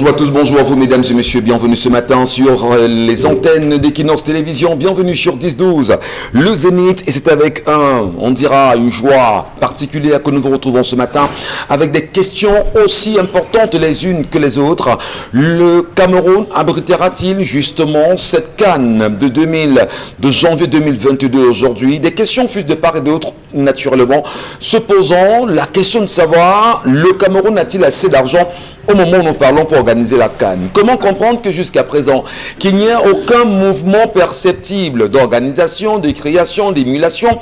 Bonjour à tous, bonjour à vous mesdames et messieurs, bienvenue ce matin sur les antennes d'Equinox Télévision, bienvenue sur 10-12, le Zénith, et c'est avec on dira, une joie particulière que nous vous retrouvons ce matin avec des questions aussi importantes les unes que les autres. Le Cameroun abritera-t-il justement cette CAN de janvier 2022 aujourd'hui? Des questions fusent de part et d'autre, naturellement, se posant la question de savoir, le Cameroun a-t-il assez d'argent au moment où nous parlons pour organiser la CAN? Comment comprendre que jusqu'à présent, qu'il n'y a aucun mouvement perceptible d'organisation, de création, d'émulation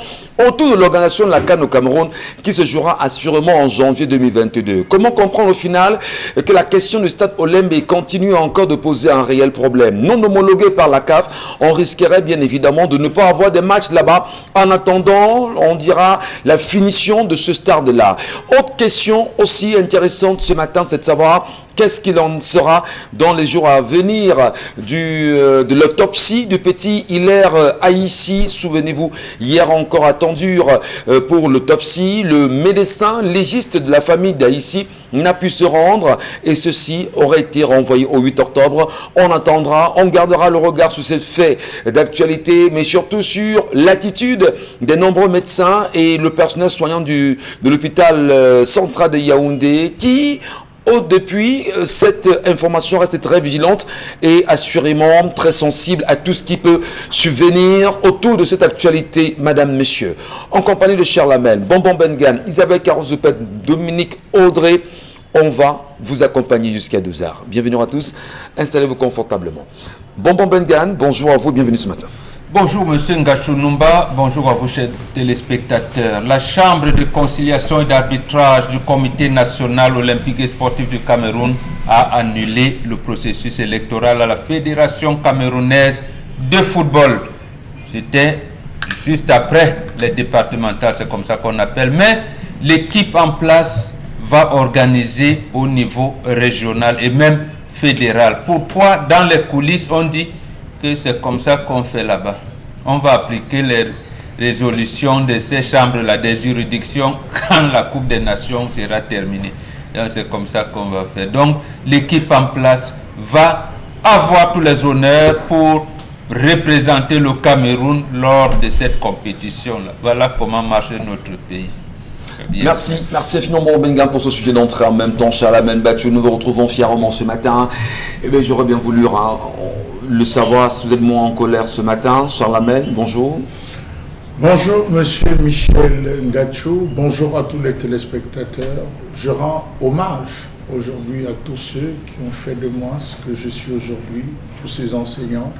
autour de l'organisation de la CAN au Cameroun qui se jouera assurément en janvier 2022? Comment comprendre au final que la question du stade Olembe continue encore de poser un réel problème? Non homologué par la CAF, on risquerait bien évidemment de ne pas avoir des matchs là-bas en attendant, on dira, la finition de ce stade-là. Autre question aussi intéressante ce matin, c'est de savoir qu'est-ce qu'il en sera dans les jours à venir de l'autopsie du petit Hilaire Aïssi. Souvenez-vous, hier encore attendu pour l'autopsie, le médecin légiste de la famille d'Aïssi n'a pu se rendre et ceci aurait été renvoyé au 8 octobre. On attendra, on gardera le regard sur ces faits d'actualité, mais surtout sur l'attitude des nombreux médecins et le personnel soignant de l'hôpital central de Yaoundé qui... Depuis, cette information reste très vigilante et assurément très sensible à tout ce qui peut subvenir autour de cette actualité, madame, messieurs. En compagnie de Charles Hamel, Bonbon Bengan, Isabelle Carozopet, Dominique Audrey, on va vous accompagner jusqu'à 12h. Bienvenue à tous, installez-vous confortablement. Bonbon Bengan, bonjour à vous, bienvenue ce matin. Bonjour Monsieur Ngachou Numba, bonjour à vous chers téléspectateurs. La Chambre de conciliation et d'arbitrage du Comité national olympique et sportif du Cameroun a annulé le processus électoral à la Fédération camerounaise de football. C'était juste après les départementales, c'est comme ça qu'on appelle, mais l'équipe en place va organiser au niveau régional et même fédéral. Pourquoi dans les coulisses on dit que c'est comme ça qu'on fait là-bas? On va appliquer les résolutions de ces chambres-là, des juridictions, quand la Coupe des Nations sera terminée. C'est comme ça qu'on va faire. Donc, l'équipe en place va avoir tous les honneurs pour représenter le Cameroun lors de cette compétition-là. Voilà comment marche notre pays. Merci infiniment Bengan pour ce sujet d'entrée. En même temps, Charles Hamel Batchou, nous vous retrouvons fièrement ce matin. Eh bien, j'aurais bien voulu le savoir si vous êtes moins en colère ce matin. Charles Hamel, bonjour. Bonjour Monsieur Michel Ngachou, bonjour à tous les téléspectateurs. Je rends hommage aujourd'hui à tous ceux qui ont fait de moi ce que je suis aujourd'hui, tous ces enseignants,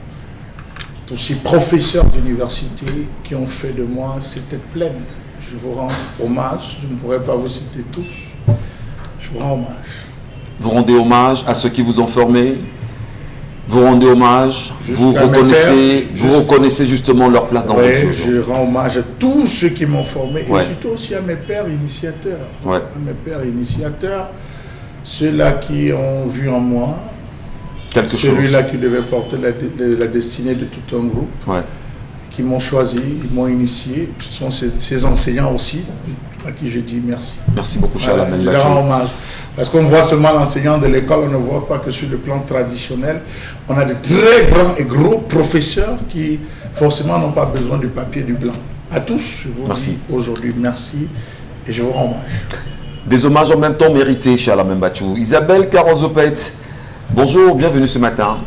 tous ces professeurs d'université qui ont fait de moi cette tête pleine. Je vous rends hommage, je ne pourrais pas vous citer tous, je vous rends hommage. Vous rendez hommage à ceux qui vous ont formé, vous rendez hommage, vous reconnaissez justement leur place dans votre vie. Je rends hommage à tous ceux qui m'ont formé et surtout aussi à mes pères initiateurs. À mes pères initiateurs, ceux-là qui ont vu en moi celui-là qui devait porter la destinée de tout un groupe. Qui m'ont choisi, ils m'ont initié. Ce sont ces enseignants aussi à qui je dis merci. Merci beaucoup, Charles Hamel. Je leur rends hommage. Parce qu'on voit seulement l'enseignant de l'école, on ne voit pas que sur le plan traditionnel, on a de très grands et gros professeurs qui forcément n'ont pas besoin du papier du blanc. À tous, je vous dis aujourd'hui merci et je vous rends hommage. Des hommages en même temps mérités, Charles Hamel Batchou. Isabelle Carozopet, bonjour, bienvenue ce matin.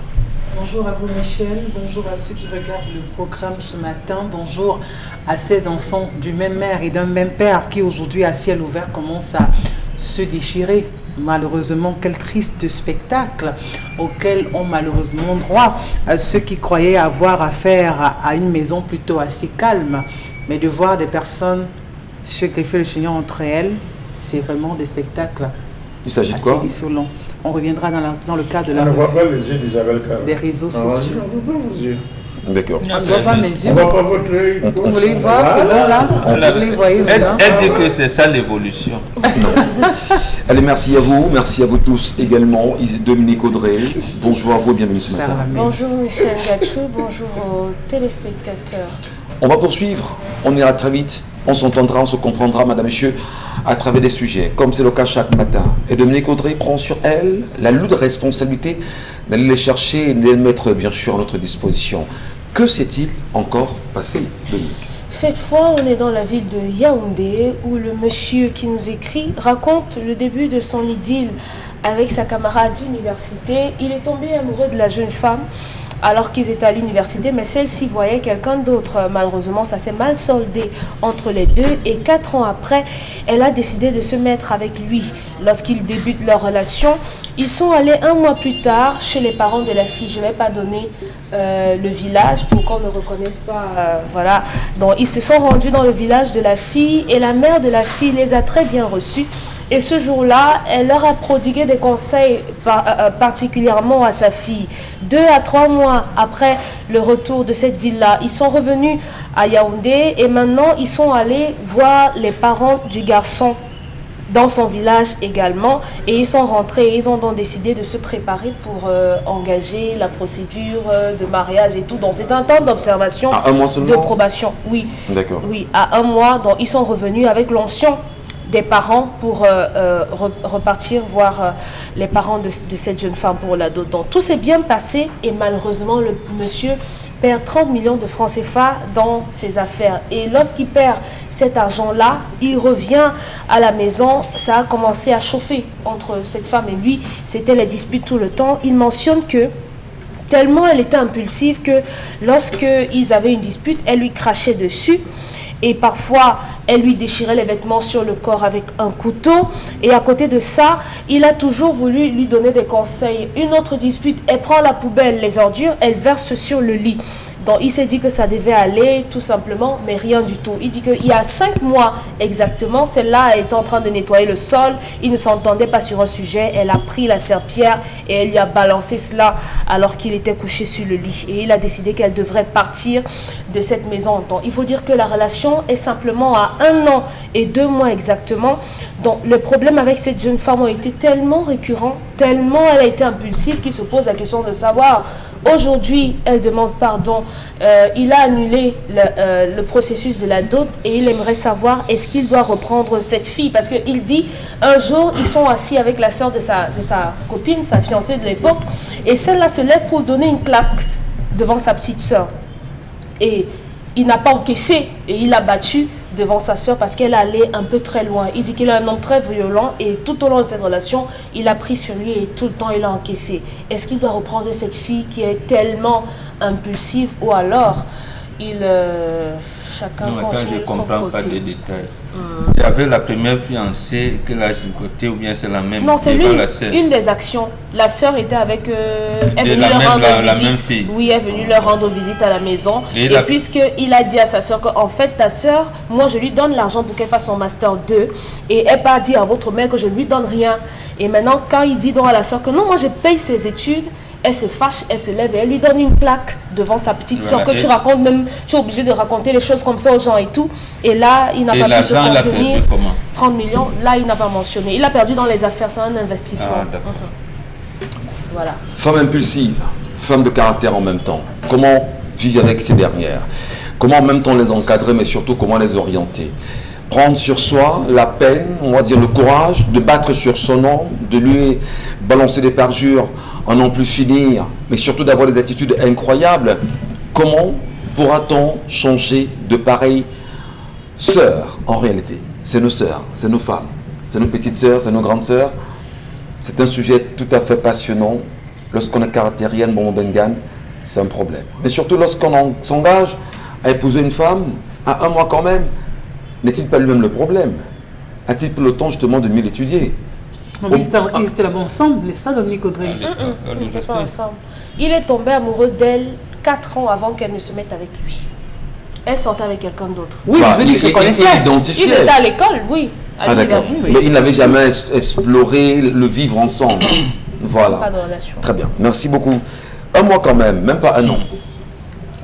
Bonjour à vous Michel, bonjour à ceux qui regardent le programme ce matin, bonjour à ces enfants d'une même mère et d'un même père qui aujourd'hui à ciel ouvert commencent à se déchirer. Malheureusement, quel triste spectacle auquel ont malheureusement droit ceux qui croyaient avoir affaire à une maison plutôt assez calme. Mais de voir des personnes se greffer le chignon entre elles, c'est vraiment des spectacles. Il s'agit de quoi? Dissolants. On reviendra dans le cadre de la... On ne voit pas les yeux d'Isabelle Carré. Des réseaux sociaux. On ne voit pas vos yeux. D'accord. On ne voit pas mes yeux. On ne voit pas votre œil. Vous voulez voir, c'est bon là? Vous voulez voir ça? Elle dit que c'est ça l'évolution. Allez, merci à vous tous également. Dominique Audrey, bonjour à vous, bienvenue ce matin. Bonjour Michel Ngachou, bonjour aux téléspectateurs. On va poursuivre, on ira très vite. On s'entendra, on se comprendra, madame, monsieur, à travers des sujets, comme c'est le cas chaque matin. Et Dominique Audrey prend sur elle la lourde responsabilité d'aller les chercher et de les mettre, bien sûr, à notre disposition. Que s'est-il encore passé, Dominique? Cette fois, on est dans la ville de Yaoundé, où le monsieur qui nous écrit raconte le début de son idylle avec sa camarade d'université. Il est tombé amoureux de la jeune femme alors qu'ils étaient à l'université, mais celle-ci voyait quelqu'un d'autre. Malheureusement, ça s'est mal soldé entre les deux et 4 ans après, elle a décidé de se mettre avec lui. Lorsqu'ils débutent leur relation, ils sont allés 1 mois plus tard chez les parents de la fille. Je ne vais pas donner le village pour qu'on ne reconnaisse pas. Voilà. Donc, ils se sont rendus dans le village de la fille et la mère de la fille les a très bien reçus. Et ce jour-là, elle leur a prodigué des conseils particulièrement à sa fille. 2 à 3 mois après le retour de cette ville-là, ils sont revenus à Yaoundé et maintenant ils sont allés voir les parents du garçon dans son village également. Et ils sont rentrés et ils ont donc décidé de se préparer pour engager la procédure de mariage et tout. Donc c'est un temps d'observation, À 1 mois seulement? de probation. Oui, D'accord. oui, à 1 mois. Donc ils sont revenus avec l'onction des parents pour repartir voir les parents de cette jeune femme pour la dot. Donc tout s'est bien passé et malheureusement le monsieur perd 30 millions de francs CFA dans ses affaires. Et lorsqu'il perd cet argent-là, il revient à la maison. Ça a commencé à chauffer entre cette femme et lui. C'était les disputes tout le temps. Il mentionne que tellement elle était impulsive que lorsqu'ils avaient une dispute, elle lui crachait dessus. Et parfois, elle lui déchirait les vêtements sur le corps avec un couteau. Et à côté de ça, il a toujours voulu lui donner des conseils. Une autre dispute, elle prend la poubelle, les ordures, elle verse sur le lit. Donc, il s'est dit que ça devait aller, tout simplement, mais rien du tout. Il dit qu'il y a 5 mois exactement, celle-là était en train de nettoyer le sol. Il ne s'entendait pas sur un sujet. Elle a pris la serpillière et elle lui a balancé cela alors qu'il était couché sur le lit. Et il a décidé qu'elle devrait partir de cette maison. Donc, il faut dire que la relation est simplement à 1 an et 2 mois exactement. Donc, le problème avec cette jeune femme a été tellement récurrent, tellement elle a été impulsive qu'il se pose la question de savoir. Aujourd'hui, elle demande pardon. Il a annulé le processus de la dot et il aimerait savoir est-ce qu'il doit reprendre cette fille. Parce qu'il dit, un jour, ils sont assis avec la soeur de sa copine, sa fiancée de l'époque, et celle-là se lève pour donner une claque devant sa petite soeur. Et il n'a pas encaissé et il a battu devant sa soeur parce qu'elle allait un peu très loin. Il dit qu'il est un homme très violent et tout au long de cette relation, il a pris sur lui et tout le temps il a encaissé. Est-ce qu'il doit reprendre cette fille qui est tellement impulsive ou alors chacun non, quand je ne comprends côté. pas les détails. C'est avec la première fiancée que l'a côté ou bien c'est la même? Non, c'est une des actions. La sœur était avec elle est venue leur rendre visite. Oui, elle est venue leur rendre visite à la maison. Et puisqu'il a dit à sa sœur qu'en fait, ta sœur, moi je lui donne l'argent pour qu'elle fasse son master 2. Et elle n'a pas dit à votre mère que je ne lui donne rien. Et maintenant, quand il dit donc à la sœur que non, moi je paye ses études, elle se fâche, elle se lève et elle lui donne une plaque devant sa petite soeur que tu racontes même, tu es obligé de raconter les choses comme ça aux gens et tout. Et là, il n'a pas pu se contenir. 30 millions, là, il n'a pas mentionné. Il a perdu dans les affaires, c'est un investissement. Voilà. Femme impulsive, femme de caractère en même temps. Comment vivre avec ces dernières? Comment en même temps les encadrer, mais surtout comment les orienter? Prendre sur soi la peine, on va dire le courage, de battre sur son nom, de lui balancer des parjures en n'en plus finir, mais surtout d'avoir des attitudes incroyables. Comment pourra-t-on changer de pareilles sœurs en réalité? C'est nos sœurs, c'est nos femmes, c'est nos petites sœurs, c'est nos grandes sœurs. C'est un sujet tout à fait passionnant. Lorsqu'on est caractérienne, bon bengan, c'est un problème. Mais surtout lorsqu'on s'engage à épouser une femme, à 1 mois quand même, n'est-il pas lui-même le problème? A-t-il pas le temps justement de mieux l'étudier? Ils étaient là-bas ensemble, n'est-ce pas, Dominique Audrey? Ils n'étaient pas ensemble. Il est tombé amoureux d'elle 4 ans avant qu'elle ne se mette avec lui. Elle sortait avec quelqu'un d'autre. Oui, je veux dire qu'ils se connaissaient. Ils étaient à l'école, oui. À l'université. Mais ils n'avaient jamais exploré le vivre ensemble. Voilà. Pas de relation. Très bien. Merci beaucoup. 1 mois quand même, même pas 1 an.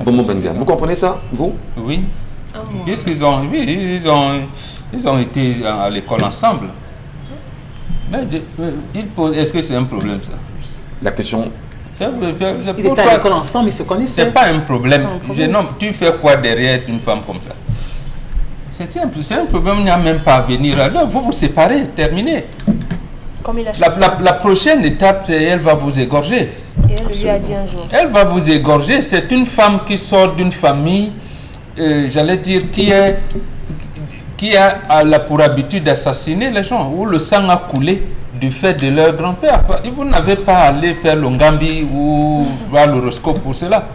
Bon, Benga. Vous comprenez ça, vous? Oui. Puisqu'ils ont, ils ont été à l'école ensemble. Mais est-ce que c'est un problème ça? La question. Ils étaient à l'école ensemble, ils se connaissaient. C'est pas un problème. Tu fais quoi derrière une femme comme ça? C'est simple, c'est un problème, il n'y a même pas à venir. Alors, vous vous séparez, terminé. Comme il a choisi. La prochaine étape, c'est elle va vous égorger. Et elle lui a dit un jour. Elle va vous égorger. C'est une femme qui sort d'une famille, j'allais dire, qui a pour habitude d'assassiner les gens, où le sang a coulé du fait de leur grand-père. Et vous n'avez pas à aller faire le Ngambi ou voir l'horoscope pour cela.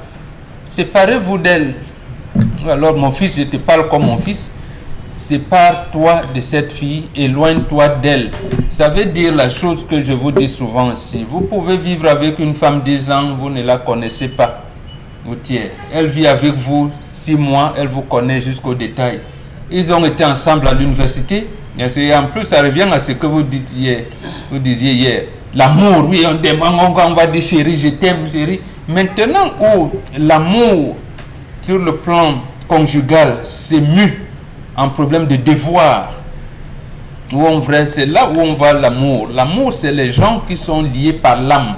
Séparez-vous d'elle. Alors mon fils, je te parle comme mon fils. Sépare-toi de cette fille, éloigne-toi d'elle. Ça veut dire la chose que je vous dis souvent ici. Vous pouvez vivre avec une femme 10 ans, vous ne la connaissez pas. Elle vit avec vous 6 mois, elle vous connaît jusqu'au détail. Ils ont été ensemble à l'université. Et en plus, ça revient à ce que vous disiez hier. L'amour, oui, on va dire chérie, je t'aime, chérie. Maintenant où l'amour sur le plan conjugal s'est mu en problème de devoir, c'est là où on voit l'amour. L'amour, c'est les gens qui sont liés par l'âme.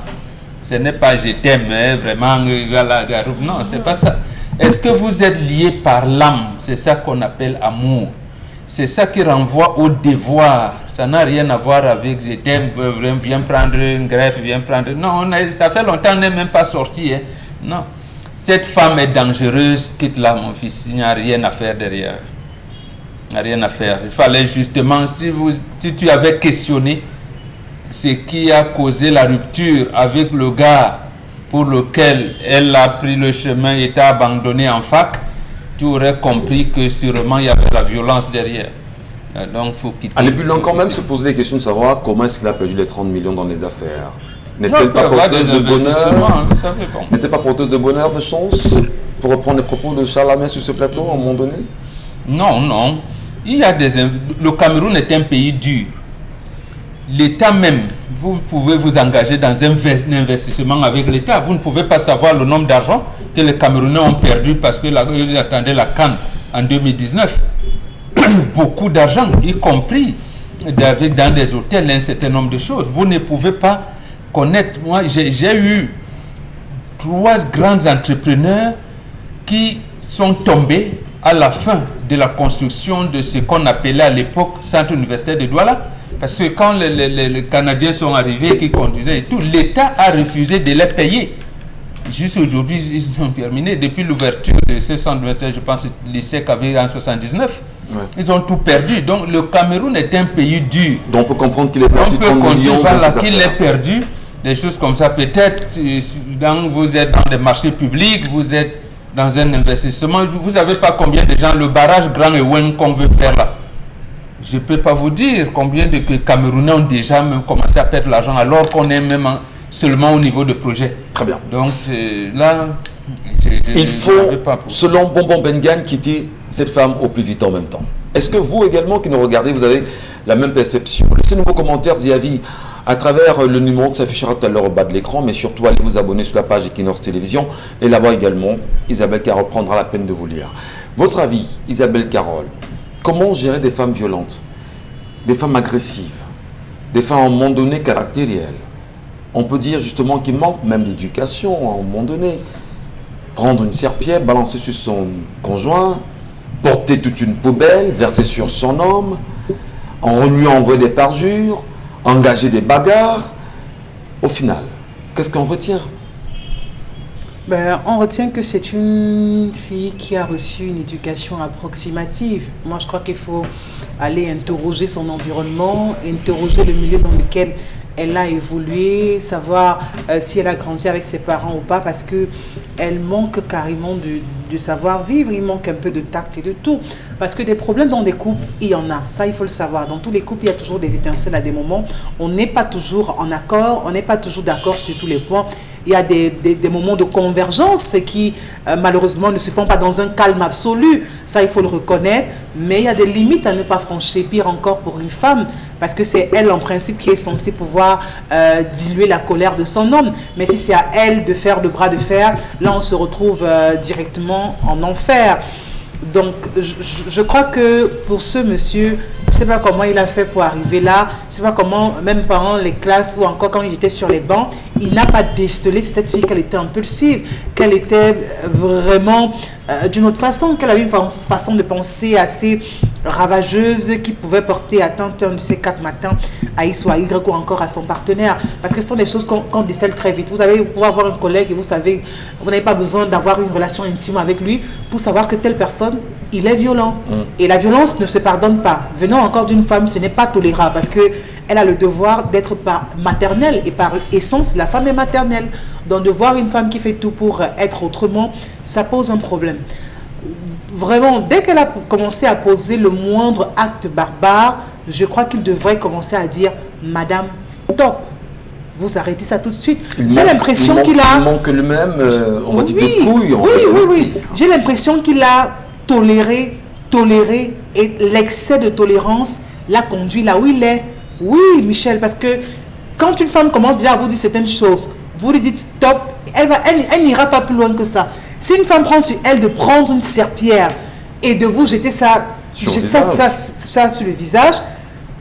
Ce n'est pas je t'aime, vraiment, non, c'est pas ça. Est-ce que vous êtes liés par l'âme? C'est ça qu'on appelle amour. C'est ça qui renvoie au devoir. Ça n'a rien à voir avec je t'aime, viens prendre une greffe, viens prendre... Non, ça fait longtemps qu'on n'est même pas sorti. Hein. Non. Cette femme est dangereuse, quitte-la mon fils, il n'y a rien à faire derrière. Il n'y a rien à faire. Il fallait justement, si tu avais questionné ce qui a causé la rupture avec le gars pour lequel elle a pris le chemin et t'a abandonné en fac, tu aurais compris que sûrement il y avait la violence derrière. Donc faut quitter. Alébulon quand même se poser les questions de savoir comment est-ce qu'il a perdu les 30 millions dans les affaires. N'est-elle pas porteuse de bonheur? N'était pas porteuse de bonheur, de chance, pour reprendre les propos de Charles Lamé sur ce plateau à un moment donné? Non, non. Il y a le Cameroun est un pays dur. L'État même, vous pouvez vous engager dans un investissement avec l'État. Vous ne pouvez pas savoir le nombre d'argent que les Camerounais ont perdu parce qu'ils attendaient la CAN en 2019. Beaucoup d'argent, y compris dans des hôtels, un certain nombre de choses. Vous ne pouvez pas connaître. Moi, j'ai eu 3 grands entrepreneurs qui sont tombés à la fin de la construction de ce qu'on appelait à l'époque Centre universitaire de Douala. Parce que quand les Canadiens sont arrivés, qui conduisaient et tout, l'État a refusé de les payer. Juste aujourd'hui, ils ont terminé. Depuis l'ouverture de ce centre universitaire, je pense que l'ISEC avait en 79. Ouais. Ils ont tout perdu. Donc le Cameroun est un pays dur. Donc on peut comprendre qu'il est perdu 30 millions qu'il est perdu. Des choses comme ça. Peut-être vous êtes dans des marchés publics, vous êtes dans un investissement. Vous savez pas combien de gens, le barrage Grand Ewen qu'on veut faire là. Je ne peux pas vous dire combien de Camerounais ont déjà même commencé à perdre l'argent alors qu'on est même seulement au niveau de projet. Très bien. Donc là, il faut, selon Bonbon Bengan, quitter cette femme au plus vite en même temps. Est-ce que vous également qui nous regardez, vous avez la même perception? Laissez-nous vos commentaires et avis à travers le numéro qui s'affichera tout à l'heure au bas de l'écran, mais surtout allez vous abonner sur la page Equinox Télévision et là-bas également, Isabelle Carole prendra la peine de vous lire. Votre avis, Isabelle Carole, comment gérer des femmes violentes, des femmes agressives, des femmes à un moment donné caractérielles? On peut dire justement qu'il manque même d'éducation à un moment donné. Prendre une serpillière, balancer sur son conjoint, porter toute une poubelle, verser sur son homme, en lui envoyer des parjures, engager des bagarres. Au final, qu'est-ce qu'on retient? On retient que c'est une fille qui a reçu une éducation approximative. Moi, je crois qu'il faut aller interroger son environnement, interroger le milieu dans lequel elle a évolué, savoir si elle a grandi avec ses parents ou pas, parce qu'elle manque carrément de savoir-vivre, il manque un peu de tact et de tout. Parce que des problèmes dans des couples, il y en a. Ça, il faut le savoir. Dans tous les couples, il y a toujours des étincelles à des moments. On n'est pas toujours en accord, on n'est pas toujours d'accord sur tous les points. Il y a des moments de convergence qui, malheureusement, ne se font pas dans un calme absolu. Ça, il faut le reconnaître. Mais il y a des limites à ne pas franchir. Pire encore pour une femme, parce que c'est elle, en principe, qui est censée pouvoir diluer la colère de son homme. Mais si c'est à elle de faire le bras de fer, là, on se retrouve directement en enfer. Donc, je crois que pour ce monsieur, je ne sais pas comment il a fait pour arriver là. Je ne sais pas comment, même pendant les classes ou encore quand il était sur les bancs, il n'a pas décelé cette fille qu'elle était impulsive, qu'elle était vraiment d'une autre façon, qu'elle avait une façon de penser assez ravageuses qui pouvaient porter atteinte un de ces 4 matins à X ou à Y ou encore à son partenaire. Parce que ce sont des choses qu'on décèle très vite. Vous savez, vous pouvez avoir un collègue et vous savez, vous n'avez pas besoin d'avoir une relation intime avec lui pour savoir que telle personne, il est violent. Et la violence ne se pardonne pas. Venant encore d'une femme, ce n'est pas tolérable parce qu'elle a le devoir d'être maternelle et par essence, la femme est maternelle. Donc de voir une femme qui fait tout pour être autrement, ça pose un problème. Vraiment, dès qu'elle a commencé à poser le moindre acte barbare, je crois qu'il devrait commencer à dire « Madame, stop !» Vous arrêtez ça tout de suite. J'ai l'impression qu'il a... Il manque le même, on va dire, de couilles. Oui. J'ai l'impression qu'il a toléré, et l'excès de tolérance l'a conduit là où il est. Oui, Michel, parce que quand une femme commence déjà à vous dire certaines choses, vous lui dites stop, elle n'ira pas plus loin que ça. Si une femme prend sur elle de prendre une serpillière et de vous jeter ça sur le visage,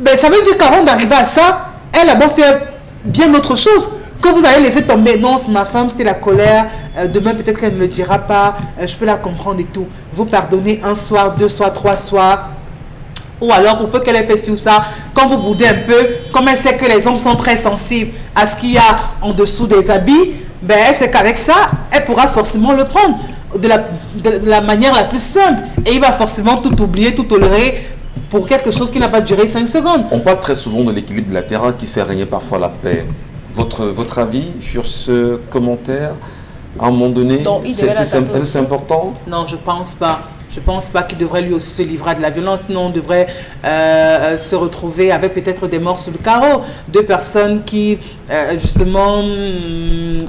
ben ça veut dire qu'avant d'arriver à ça, elle a beau faire bien autre chose que vous allez laisser tomber. Non, c'est ma femme, c'était la colère. Demain, peut-être qu'elle ne le dira pas. Je peux la comprendre et tout. Vous pardonnez un soir, 2 soirs, 3 soirs. Ou alors, pour peu qu'elle ait fait ci ou ça, quand vous boudez un peu, comme elle sait que les hommes sont très sensibles à ce qu'il y a en dessous des habits, ben elle sait qu'avec ça, elle pourra forcément le prendre de la manière la plus simple. Et il va forcément tout oublier, tout tolérer pour quelque chose qui n'a pas duré 5 secondes. On parle très souvent de l'équilibre de la terre qui fait régner parfois la paix. Votre avis sur ce commentaire, à un moment donné, c'est important? Non, je pense pas. Je ne pense pas qu'il devrait lui aussi se livrer à de la violence. Non, on devrait se retrouver avec peut-être des morts sur le carreau. 2 personnes qui, justement,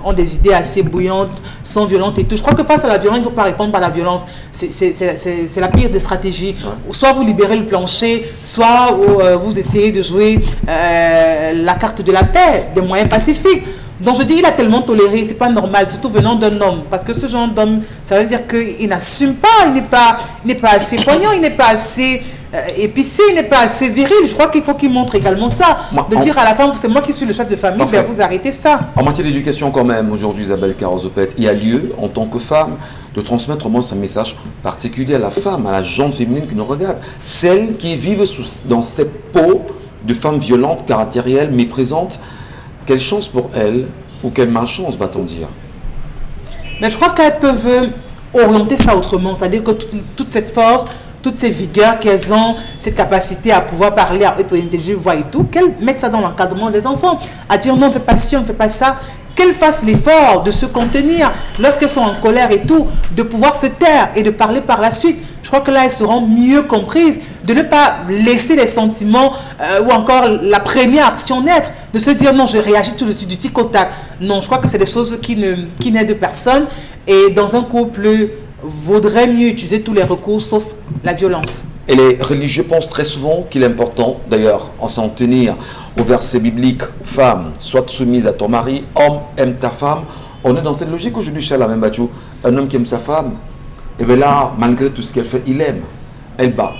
ont des idées assez bouillantes, sont violentes et tout. Je crois que face à la violence, il ne faut pas répondre par la violence. C'est la pire des stratégies. Ouais. Soit vous libérez le plancher, soit vous essayez de jouer la carte de la paix, des moyens pacifiques. Donc je dis, il a tellement toléré, c'est pas normal, surtout venant d'un homme. Parce que ce genre d'homme, ça veut dire qu'il n'assume pas, il n'est pas assez poignant, il n'est pas assez épicé, il n'est pas assez viril. Je crois qu'il faut qu'il montre également ça. Dire à la femme, c'est moi qui suis le chef de famille, ben vous arrêtez ça. En matière d'éducation quand même, aujourd'hui Isabelle Carozopet, il y a lieu, en tant que femme, de transmettre au moins un message particulier à la femme, à la gente féminine qui nous regarde. Celles qui vivent dans cette peau de femmes violentes, caractérielles, méprisantes. Quelle chance pour elles, ou quelle malchance va-t-on dire? Mais je crois qu'elles peuvent orienter ça autrement, c'est-à-dire que toute cette force, toutes ces vigueurs qu'elles ont, cette capacité à pouvoir parler, à être intelligente, voir et tout, qu'elles mettent ça dans l'encadrement des enfants, à dire non, on ne fait pas ci, on ne fait pas ça, qu'elles fassent l'effort de se contenir lorsqu'elles sont en colère et tout, de pouvoir se taire et de parler par la suite. Je crois que là, elles seront mieux comprises, de ne pas laisser les sentiments ou encore la première action naître, de se dire non, je réagis tout de suite du tic au tac. Non, je crois que c'est des choses qui n'aident personne. Et dans un couple, vaudrait mieux utiliser tous les recours sauf la violence. Et les religieux pensent très souvent qu'il est important, d'ailleurs, en s'en tenir au verset biblique, femme, sois soumise à ton mari, homme, aime ta femme. On est dans cette logique aujourd'hui, Chala Membachou. Un homme qui aime sa femme, et bien là, malgré tout ce qu'elle fait, il aime. Elle bat.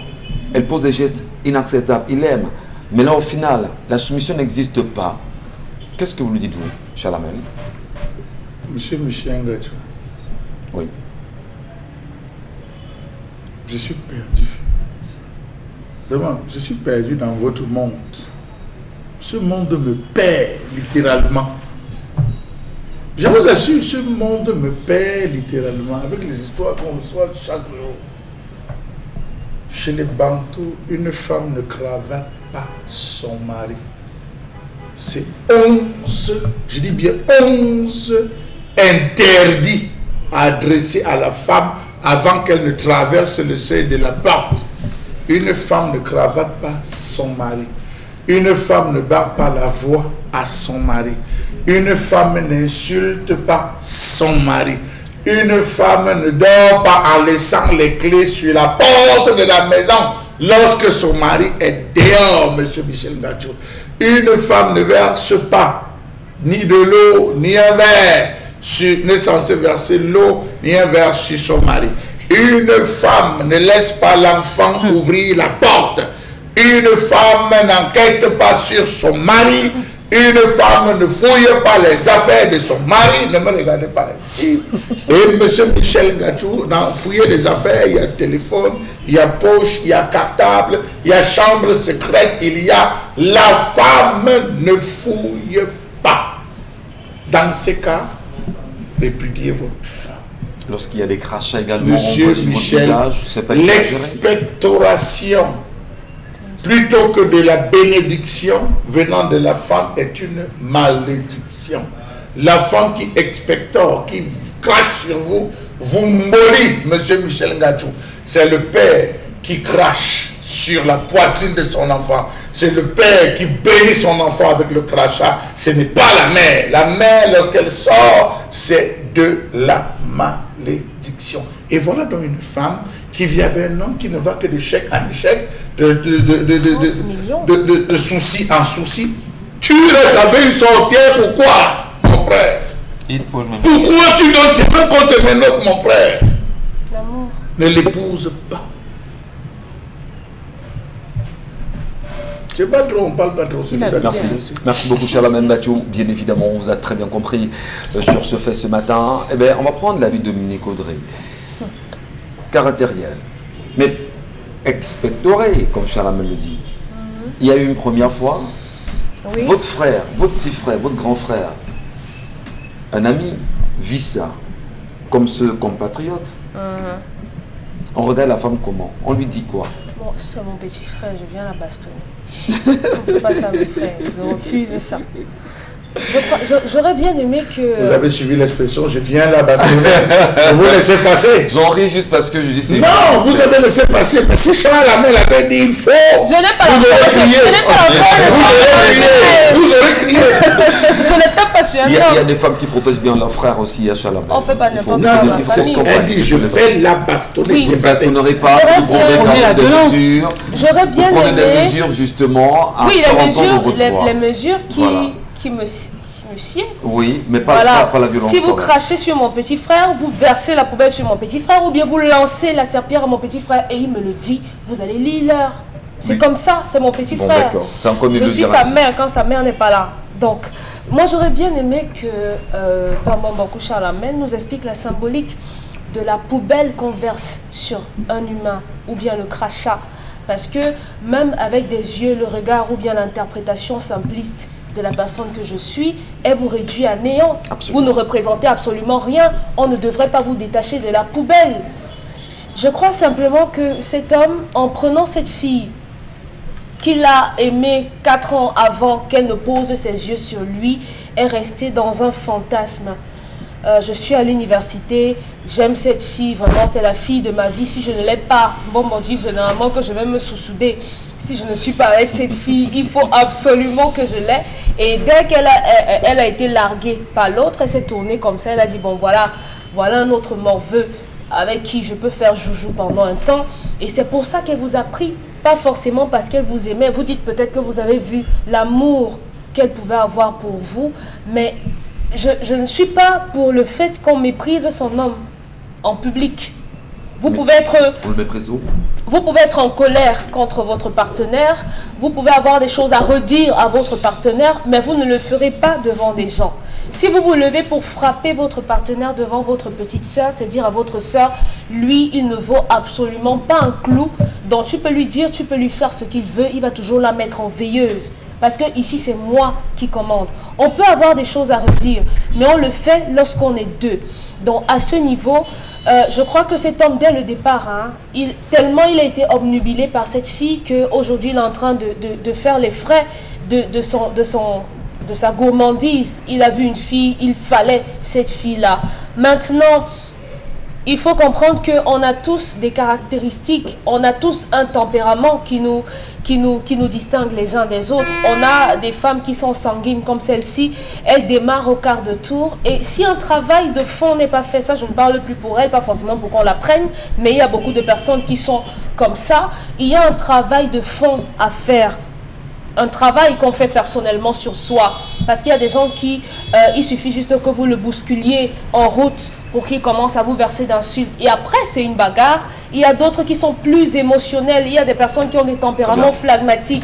Elle pose des gestes inacceptables, il aime. Mais là, au final, la soumission n'existe pas. Qu'est-ce que vous lui dites, vous, Chalamel? Monsieur Michel Ngachou. Oui. Je suis perdu. Vraiment, je suis perdu dans votre monde. Ce monde me perd littéralement. Je vous assure, ce monde me perd littéralement avec les histoires qu'on reçoit chaque jour. Chez les Bantous, une femme ne cravate pas son mari. C'est 11, je dis bien 11 interdits adressés à la femme avant qu'elle ne traverse le seuil de la porte. Une femme ne cravate pas son mari. Une femme ne barre pas la voix à son mari. Une femme n'insulte pas son mari. Une femme ne dort pas en laissant les clés sur la porte de la maison lorsque son mari est dehors, monsieur Michel Ngachou. Une femme ne verse pas ni de l'eau, ni un verre, n'est censé verser l'eau, ni un verre sur son mari. Une femme ne laisse pas l'enfant ouvrir la porte. Une femme n'enquête pas sur son mari. Une femme ne fouille pas les affaires de son mari. Ne me regardez pas ici. Et M. Michel Ngachou, dans fouiller les affaires, il y a téléphone, il y a poche, il y a cartable, il y a chambre secrète, il y a... La femme ne fouille pas. Dans ces cas, répudiez votre femme. Lorsqu'il y a des crachats également, Monsieur Michel, l'expectoration plutôt que de la bénédiction venant de la femme est une malédiction. La femme qui expectore, qui crache sur vous, vous maudit, Monsieur Michel Ngachou. C'est le père qui crache sur la poitrine de son enfant. C'est le père qui bénit son enfant avec le crachat. Ce n'est pas la mère. La mère, lorsqu'elle sort, c'est de la malédiction. Et voilà donc une femme qui vit avec un homme qui ne va que d'échec en échec, de souci en souci. Tu restes avec une sorcière, pourquoi, mon frère? Pourquoi tu donnes tes mains contre mes notes, mon frère? L'amour. Ne l'épouse pas. C'est pas trop, on parle pas trop sur les Merci. Merci beaucoup, Charlemagne Ngachou. Bien évidemment, on vous a très bien compris sur ce fait ce matin. Eh bien, on va prendre l'avis de Dominique Audrey. Caractériel, mais expectoré, comme Charlemagne le dit. Il y a eu une première fois, Oui. votre frère, votre petit frère, votre grand frère, un ami vit ça, comme ce compatriote. On regarde la femme comment? On lui dit quoi? Bon, c'est mon petit frère, je viens la bastonner. On ne fait pas ça, mes frères. Je refuse ça. J'aurais bien aimé que... Vous avez suivi l'expression, je viens la bastonner. Vous laissez passer. J'en ris juste parce que je dis c'est... Non, vous avez laissé passer. Mais si Charles Lamel avait dit il faut... Je n'ai pas Vous aurez crié. Vous aurez crié. Je n'étais pas sûre. Il y a des femmes qui protègent bien leurs frères aussi à Charlemagne. On ne fait pas n'importe quoi. Il faut se comprendre. Elle dit je vais la bastonner. Oui. C'est passé. Vous n'aurez pas, vous prenez quand même des mesures. J'aurais bien Vous prenez des aimé... mesures justement à Oui, faire entendre votre voix. les mesures qui, Voilà. qui me sied. Oui, mais pas, Voilà. pas la violence. Si vous quand même. crachez sur mon petit frère, vous versez la poubelle sur mon petit frère, ou bien vous lancez la serpillière à mon petit frère et il me le dit, vous allez lire l'heure. C'est Oui. comme ça, c'est mon petit Bon, frère. d'accord. C'est encore mieux de Je le suis dire sa ainsi. mère quand sa mère n'est pas là. Donc, moi j'aurais bien aimé que Pambo Mbaku Charlemagne nous explique la symbolique de la poubelle qu'on verse sur un humain, ou bien le crachat. Parce que même avec des yeux, le regard ou bien l'interprétation simpliste de la personne que je suis, elle vous réduit à néant. Absolument. Vous ne représentez absolument rien. On ne devrait pas vous détacher de la poubelle. Je crois simplement que cet homme, en prenant cette fille qu'il a aimée 4 ans avant qu'elle ne pose ses yeux sur lui, est resté dans un fantasme. Je suis à l'université, j'aime cette fille, vraiment c'est la fille de ma vie. Si je ne l'ai pas, bon, on dit généralement que je vais me sous-souder. Si je ne suis pas avec cette fille, il faut absolument que je l'aie. Et dès qu'elle elle a été larguée par l'autre, elle s'est tournée comme ça, elle a dit bon voilà un autre morveux avec qui je peux faire joujou pendant un temps. Et c'est pour ça qu'elle vous a pris, pas forcément parce qu'elle vous aimait. Vous dites peut-être que vous avez vu l'amour qu'elle pouvait avoir pour vous, mais je ne suis pas pour le fait qu'on méprise son homme en public. Vous pouvez être en colère contre votre partenaire, vous pouvez avoir des choses à redire à votre partenaire, mais vous ne le ferez pas devant des gens. Si vous vous levez pour frapper votre partenaire devant votre petite sœur, c'est dire à votre sœur, lui, il ne vaut absolument pas un clou, dont tu peux lui dire, tu peux lui faire ce qu'il veut, il va toujours la mettre en veilleuse. Parce que ici, c'est moi qui commande. On peut avoir des choses à redire, mais on le fait lorsqu'on est deux. Donc, à ce niveau, je crois que cet homme, dès le départ, tellement il a été obnubilé par cette fille qu'aujourd'hui, il est en train de faire les frais de sa gourmandise. Il a vu une fille, il fallait cette fille-là. Maintenant, il faut comprendre qu'on a tous des caractéristiques, on a tous un tempérament qui nous distingue les uns des autres. On a des femmes qui sont sanguines comme celle-ci, elle démarre au quart de tour. Et si un travail de fond n'est pas fait, ça je ne parle plus pour elle, pas forcément pour qu'on la prenne, mais il y a beaucoup de personnes qui sont comme ça. Il y a un travail de fond à faire un travail qu'on fait personnellement sur soi. Parce qu'il y a des gens qui, il suffit juste que vous le bousculiez en route pour qu'il commence à vous verser d'insultes. Et après, c'est une bagarre. Il y a d'autres qui sont plus émotionnels. Il y a des personnes qui ont des tempéraments phlegmatiques.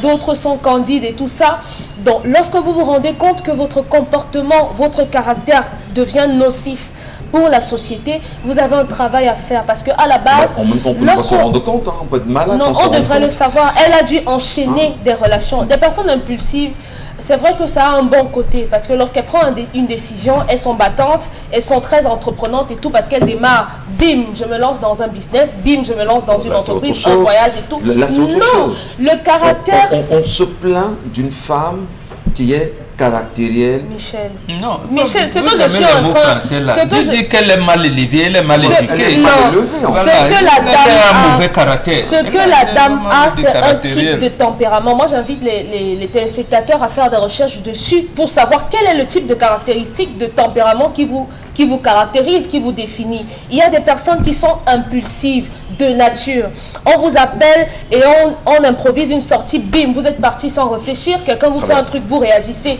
D'autres sont candides et tout ça. Donc, lorsque vous vous rendez compte que votre comportement, votre caractère devient nocif pour la société, vous avez un travail à faire. Parce qu'à la base... En même temps, on peut pas se rendre compte. On peut être malade non, sans se on rendre devrait compte. le savoir. Elle a dû enchaîner des relations. Des personnes impulsives, c'est vrai que ça a un bon côté. Parce que lorsqu'elles prennent une décision, elles sont battantes, elles sont très entreprenantes et tout. Parce qu'elles démarrent, bim, je me lance dans un business, bim, je me lance dans une entreprise, un voyage et tout. Là, c'est autre chose. Le caractère... On se plaint d'une femme qui est caractérielle. Michel. Non, Michel, ce vous que je aimez suis les en mots train... français, là. ce que Je je- dis qu'elle est mal élevée, elle est mal éduquée. Non, Voilà, ce que la elle a un dame mauvais a, caractère. ce que Elle la a dame vraiment a, des c'est un caractériels. type de tempérament. Moi, j'invite les téléspectateurs à faire des recherches dessus pour savoir quel est le type de caractéristique de tempérament qui vous caractérise, qui vous définit. Il y a des personnes qui sont impulsives de nature. On vous appelle et on improvise une sortie, bim, vous êtes parti sans réfléchir, quelqu'un vous fait un truc, vous réagissez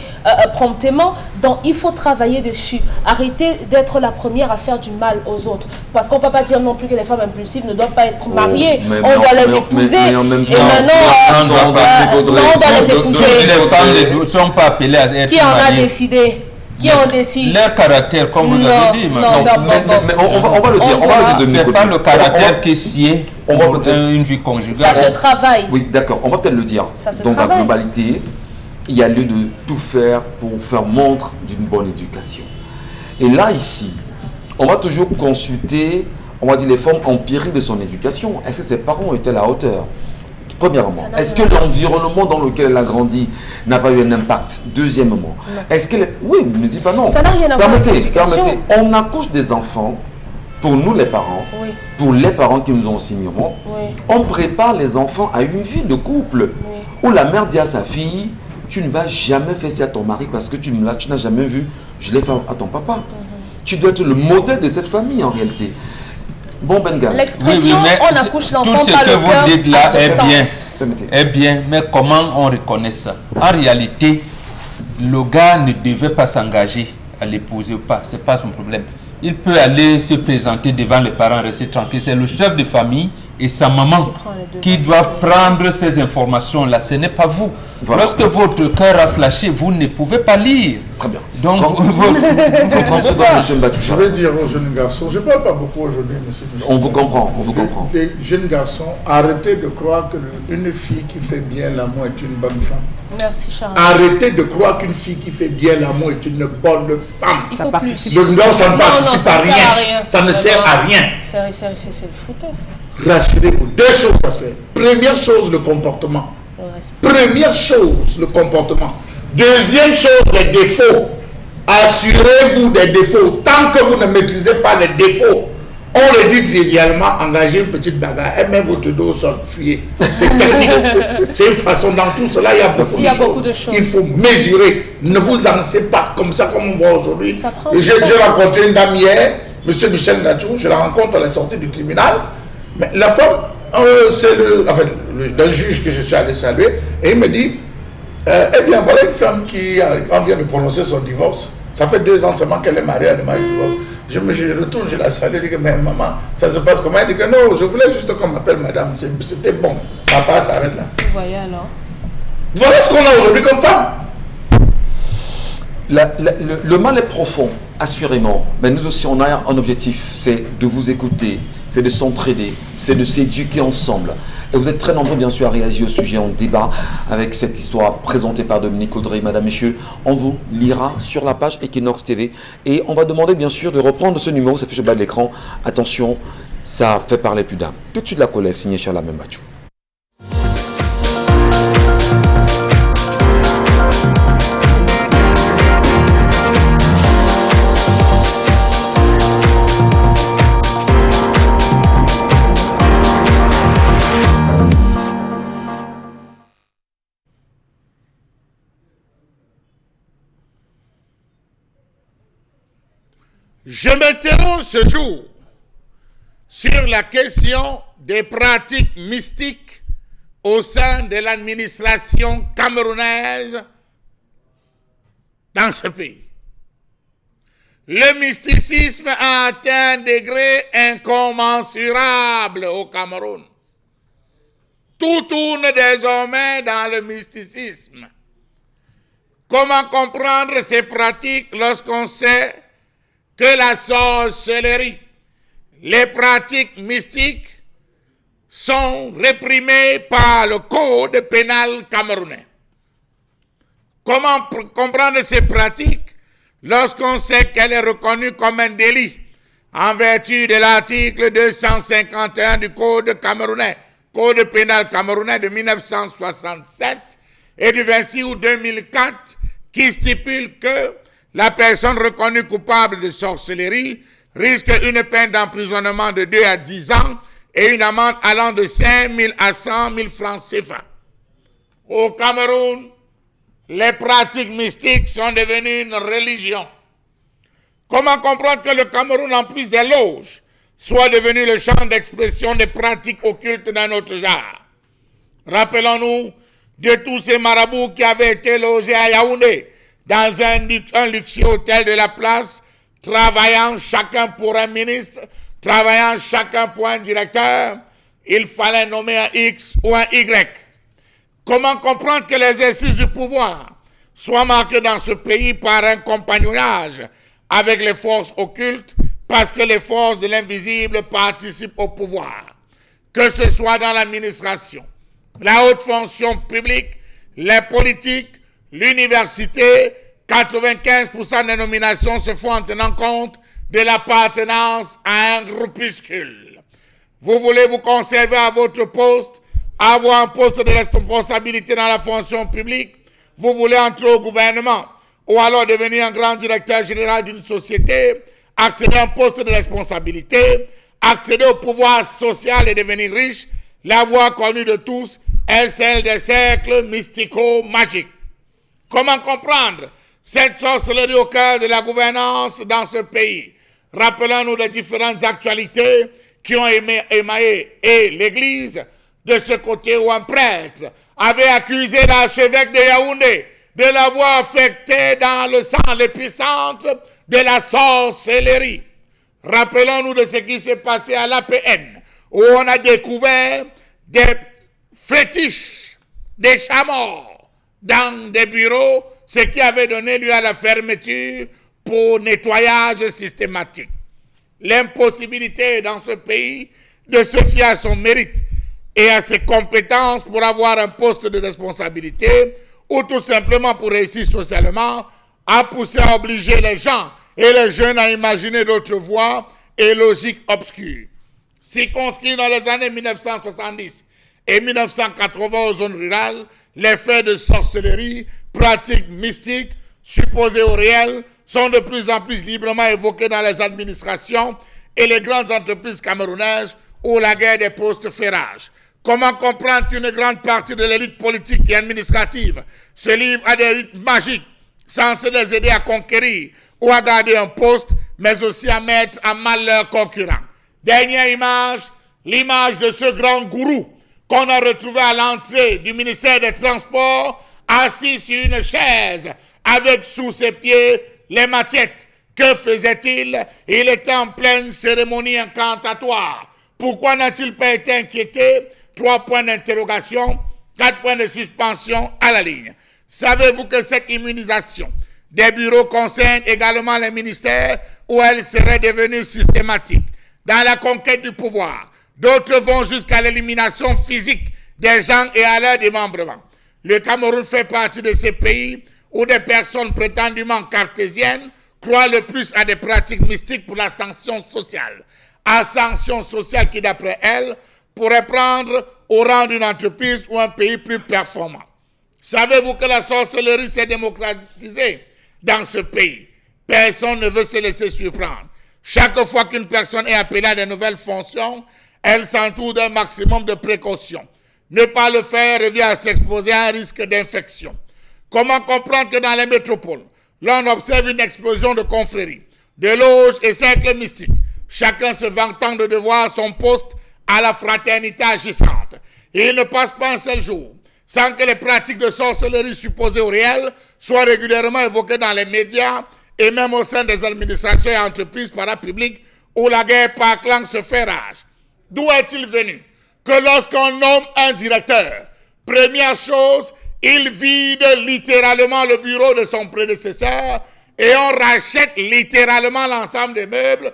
promptement. Donc, il faut travailler dessus. Arrêtez d'être la première à faire du mal aux autres. Parce qu'on ne peut pas dire non plus que les femmes impulsives ne doivent pas être mariées. mais On doit les mais- épouser. mais en même Et temps, maintenant, non, on doit les épouser. Les femmes ne sont pas appelées à être Qui en a mariées. décidé? Qui en décide? Leur caractère, comme vous Non, l'avez dit. non, madame. non. Mais on va le dire. On va le dire de C'est Nico. pas le caractère qui sied on va pour peut-être- une vie Ça conjugale. se travaille. Oui, d'accord. On va peut-être le dire. Ça se Dans la travaille. globalité, il y a lieu de tout faire pour faire montre d'une bonne éducation. Et là, ici, on va toujours consulter, on va dire, les formes empiriques de son éducation. Est-ce que ses parents ont été à la hauteur? Premièrement, Ça n'a est-ce que rien à l'environnement dans lequel elle a grandi n'a pas eu un impact? Deuxièmement, est-ce qu'elle... Oui, ne dis pas non. Ça n'a rien à voir avec Permettez, l'éducation. permettez. On accouche des enfants, pour nous les parents, Oui. pour les parents qui nous ont enseigné, Oui. on prépare les enfants à une vie de couple où la mère dit à sa fille, tu ne vas jamais faire ça à ton mari parce que tu n'as jamais vu, je l'ai fait à ton papa. Tu dois être le modèle de cette famille en réalité. Bon, Bengal. L'expression on accouche l'enfant tout ce par que le vous cœur dites là a du est bien, sens. est bien, mais comment on reconnaît ça? En réalité, le gars ne devait pas s'engager à l'épouser ou pas, c'est pas son problème. Il peut aller se présenter devant les parents, rester tranquille. C'est le chef de famille et sa maman prend les deux. qui doivent prendre ces informations-là. Ce n'est pas vous. Voilà. Lorsque votre cœur a flashé, vous ne pouvez pas lire. Très bien. Donc, 30 secondes, monsieur Je Mbatoucha. vais dire aux jeunes garçons, je ne parle pas beaucoup aujourd'hui, monsieur. On vous comprend, on vous comprend. Les jeunes garçons, arrêtez de croire qu'une fille qui fait bien l'amour est une bonne femme. Merci Charles. Arrêtez de croire qu'une fille qui fait bien l'amour est une bonne femme. Il faut plus. Non, ça ne Non, participe ça à ne sert à rien. rien. Ça ne Non, sert non. à rien. C'est foutaise. Rassurez-vous, deux choses à faire. Première chose, le comportement. Le respect. Première chose, le comportement. Deuxième chose, les défauts. Assurez-vous des défauts. Tant que vous ne maîtrisez pas les défauts, on le dit trivialement, engagez une petite bagarre, elle met votre dos au sol, fuyez. C'est technique. C'est une façon, dans tout cela, il y a beaucoup de choses. Il faut mesurer. Ne vous lancez pas comme ça, comme on voit aujourd'hui. Ça prend J'ai du temps. rencontré une dame hier, monsieur Michel Gachou, je la rencontre à la sortie du tribunal. Mais la femme, c'est le juge que je suis allé saluer, et il me dit, eh bien, voilà une femme qui on vient de prononcer son divorce. Ça fait 2 ans seulement qu'elle est mariée à mariage divorce. Je retourne, je la salue, je dis que mais maman, ça se passe comment? Elle dit que non, je voulais juste qu'on m'appelle madame, c'était bon. Papa s'arrête là. Vous voyez alors. Voilà ce qu'on a aujourd'hui comme femme. Le mal est profond, assurément. Mais nous aussi, on a un objectif, c'est de vous écouter, c'est de s'entraider, c'est de s'éduquer ensemble. Et vous êtes très nombreux, bien sûr, à réagir au sujet. On débat avec cette histoire présentée par Dominique Audrey. Madame, messieurs, on vous lira sur la page Equinox TV. Et on va demander, bien sûr, de reprendre ce numéro, ça fait bas de l'écran. Attention, ça fait parler plus d'un. Tout de suite, la colère, signé Charles Mbatoucha. Je m'interroge ce jour sur la question des pratiques mystiques au sein de l'administration camerounaise dans ce pays. Le mysticisme a atteint un degré incommensurable au Cameroun. Tout tourne désormais dans le mysticisme. Comment comprendre ces pratiques lorsqu'on sait que la sorcellerie, les pratiques mystiques sont réprimées par le code pénal camerounais? Comment comprendre ces pratiques lorsqu'on sait qu'elle est reconnue comme un délit en vertu de l'article 251 du code camerounais, code pénal camerounais de 1967 et du 26 août 2004 qui stipule que la personne reconnue coupable de sorcellerie risque une peine d'emprisonnement de 2 à 10 ans et une amende allant de 5 000 à 100 000 francs CFA. Au Cameroun, les pratiques mystiques sont devenues une religion. Comment comprendre que le Cameroun, en plus des loges, soit devenu le champ d'expression des pratiques occultes d'un autre genre? Rappelons-nous de tous ces marabouts qui avaient été logés à Yaoundé, dans un luxueux hôtel de la place, travaillant chacun pour un ministre, travaillant chacun pour un directeur. Il fallait nommer un X ou un Y. Comment comprendre que l'exercice du pouvoir soit marqué dans ce pays par un compagnonnage avec les forces occultes, parce que les forces de l'invisible participent au pouvoir, que ce soit dans l'administration, la haute fonction publique, les politiques, l'université. 95% des nominations se font en tenant compte de l'appartenance à un groupuscule. Vous voulez vous conserver à votre poste, avoir un poste de responsabilité dans la fonction publique, vous voulez entrer au gouvernement ou alors devenir un grand directeur général d'une société, accéder à un poste de responsabilité, accéder au pouvoir social et devenir riche. La voie connue de tous est celle des cercles mystico-magiques. Comment comprendre cette sorcellerie au cœur de la gouvernance dans ce pays? Rappelons-nous les différentes actualités qui ont émaillé et l'Église, de ce côté où un prêtre avait accusé l'archevêque de Yaoundé de l'avoir affecté dans le sang l'épicentre de la sorcellerie. Rappelons-nous de ce qui s'est passé à l'APN, où on a découvert des fétiches, des chats morts dans des bureaux, ce qui avait donné lieu à la fermeture pour nettoyage systématique. L'impossibilité dans ce pays de se fier à son mérite et à ses compétences pour avoir un poste de responsabilité ou tout simplement pour réussir socialement a poussé à obliger les gens et les jeunes à imaginer d'autres voies et logiques obscures. Circonscrits dans les années 1970 et 1980 aux zones rurales, les faits de sorcellerie, pratiques mystiques, supposées ou réelles, sont de plus en plus librement évoqués dans les administrations et les grandes entreprises camerounaises où la guerre des postes fait rage. Comment comprendre qu'une grande partie de l'élite politique et administrative se livre à des rites magiques censés les aider à conquérir ou à garder un poste, mais aussi à mettre à mal leurs concurrents? Dernière image, l'image de ce grand gourou qu'on a retrouvé à l'entrée du ministère des Transports, assis sur une chaise, avec sous ses pieds les machettes. Que faisait-il? Il était en pleine cérémonie incantatoire. Pourquoi n'a-t-il pas été inquiété? 3 points d'interrogation, 4 points de suspension à la ligne. Savez-vous que cette immunisation des bureaux concerne également les ministères où elle serait devenue systématique? Dans la conquête du pouvoir, d'autres vont jusqu'à l'élimination physique des gens et à leur démembrement. Le Cameroun fait partie de ces pays où des personnes prétendument cartésiennes croient le plus à des pratiques mystiques pour l'ascension sociale. Ascension sociale qui, d'après elles, pourrait prendre au rang d'une entreprise ou un pays plus performant. Savez-vous que la sorcellerie s'est démocratisée dans ce pays? Personne ne veut se laisser surprendre. Chaque fois qu'une personne est appelée à de nouvelles fonctions, elle s'entoure d'un maximum de précautions. Ne pas le faire revient à s'exposer à un risque d'infection. Comment comprendre que dans les métropoles, l'on observe une explosion de confréries, de loges et cercles mystiques, chacun se vantant de devoir son poste à la fraternité agissante? Il ne passe pas un seul jour sans que les pratiques de sorcellerie supposées ou réelles soient régulièrement évoquées dans les médias et même au sein des administrations et entreprises parapubliques où la guerre par clan se fait rage. D'où est-il venu que lorsqu'on nomme un directeur, première chose, il vide littéralement le bureau de son prédécesseur et on rachète littéralement l'ensemble des meubles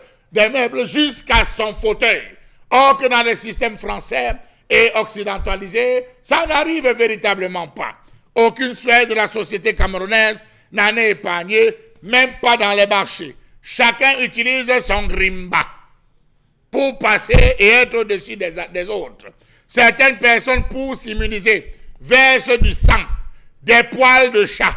jusqu'à son fauteuil. Or que dans les systèmes français et occidentalisés, ça n'arrive véritablement pas. Aucune sphère de la société camerounaise n'en est épargnée, même pas dans les marchés. Chacun utilise son grimba pour passer et être au-dessus des autres. Certaines personnes, pour s'immuniser, versent du sang, des poils de chat,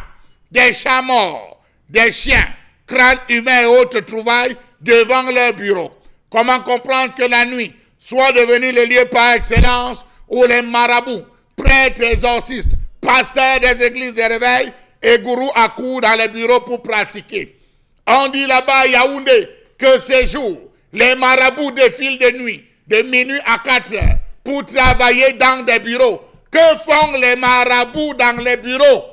des chats morts, des chiens, crânes humains et autres trouvailles devant leur bureau. Comment comprendre que la nuit soit devenue le lieu par excellence où les marabouts, prêtres, exorcistes, pasteurs des églises de réveil et gourous accourent dans les bureaux pour pratiquer? On dit là-bas à Yaoundé que ces jours, les marabouts défilent de nuit, de minuit à 4 heures, pour travailler dans des bureaux. Que font les marabouts dans les bureaux?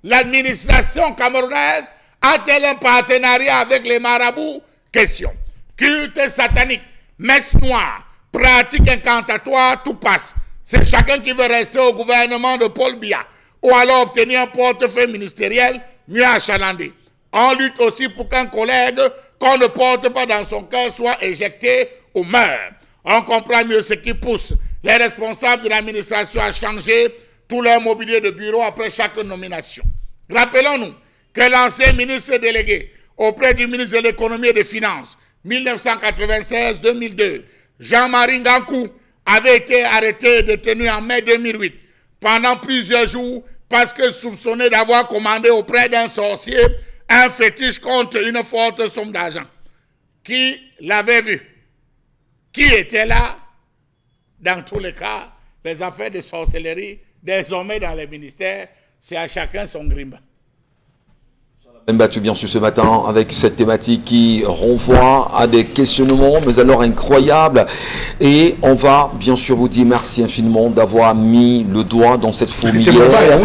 L'administration camerounaise a-t-elle un partenariat avec les marabouts? Question. Culte satanique, messe noire, pratique incantatoire, tout passe. C'est chacun qui veut rester au gouvernement de Paul Biya ou alors obtenir un portefeuille ministériel mieux achalandé. On lutte aussi pour qu'un collègue qu'on ne porte pas dans son cœur soit éjecté ou meure. On comprend mieux ce qui pousse les responsables de l'administration à changer tout leur mobilier de bureau après chaque nomination. Rappelons-nous que l'ancien ministre délégué auprès du ministre de l'économie et des finances, 1996-2002, Jean-Marie Ngankou, avait été arrêté et détenu en mai 2008 pendant plusieurs jours parce que soupçonné d'avoir commandé auprès d'un sorcier un fétiche contre une forte somme d'argent. Qui l'avait vu? Qui était là? Dans tous les cas, les affaires de sorcellerie, désormais dans les ministères, c'est à chacun son grimba. Battu bien sûr ce matin avec cette thématique qui renvoie à des questionnements, mais alors incroyables. Et on va bien sûr vous dire merci infiniment d'avoir mis le doigt dans cette fourmilière.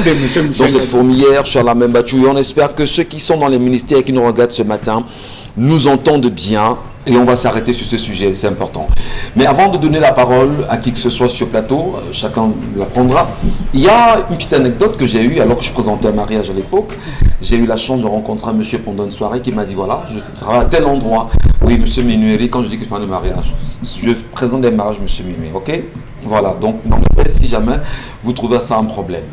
Dans cette fourmilière, Charles Battu. Et on espère que ceux qui sont dans les ministères et qui nous regardent ce matin nous entendent bien. Et on va s'arrêter sur ce sujet, c'est important. Mais avant de donner la parole à qui que ce soit sur le plateau, chacun la prendra. Il y a une petite anecdote que j'ai eue alors que je présentais un mariage à l'époque. J'ai eu la chance de rencontrer un monsieur pendant une soirée qui m'a dit voilà, je travaille à tel endroit. Oui, monsieur Minueri, quand je dis que je parle de mariage, je présente des mariages, monsieur Minueri, ok? Voilà, donc si jamais vous trouvez ça un problème.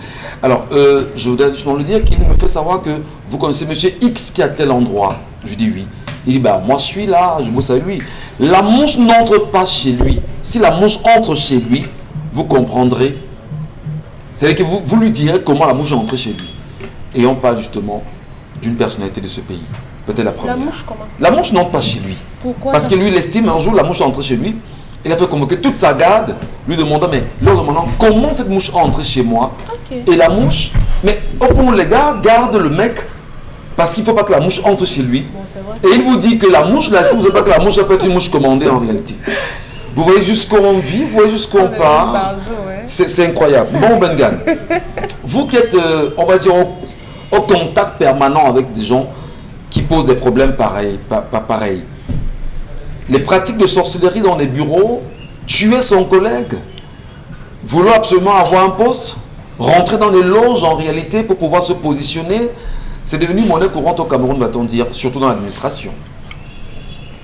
Alors, je voudrais le dire qu'il me fait savoir que vous connaissez monsieur X qui est à tel endroit. Je dis oui. Il dit, bah, moi je suis là, je bosse avec lui. La mouche n'entre pas chez lui. Si la mouche entre chez lui, vous comprendrez. C'est-à-dire que vous lui direz comment la mouche est entrée chez lui. Et on parle justement d'une personnalité de ce pays. Peut-être la première. La mouche comment? La mouche n'entre pas chez lui. Pourquoi? Parce que lui, il estime un jour la mouche est entrée chez lui. Il a fait convoquer toute sa garde, lui demandant comment cette mouche est entrée chez moi. Okay. Et la mouche, mais pour les gars, garde le mec. Parce qu'il ne faut pas que la mouche entre chez lui. Bon, c'est vrai. Et il vous dit que la mouche, là, vous ne savez pas que la mouche peut être une mouche commandée en réalité. Vous voyez jusqu'où on vit, vous voyez jusqu'où on part. Ouais. C'est incroyable. Bon, Bengan, vous qui êtes, on va dire, au contact permanent avec des gens qui posent des problèmes pareils, pas pareils. Les pratiques de sorcellerie dans les bureaux, tuer son collègue, vouloir absolument avoir un poste, rentrer dans des loges en réalité pour pouvoir se positionner. C'est devenu monnaie courante au Cameroun, va-t-on dire, surtout dans l'administration.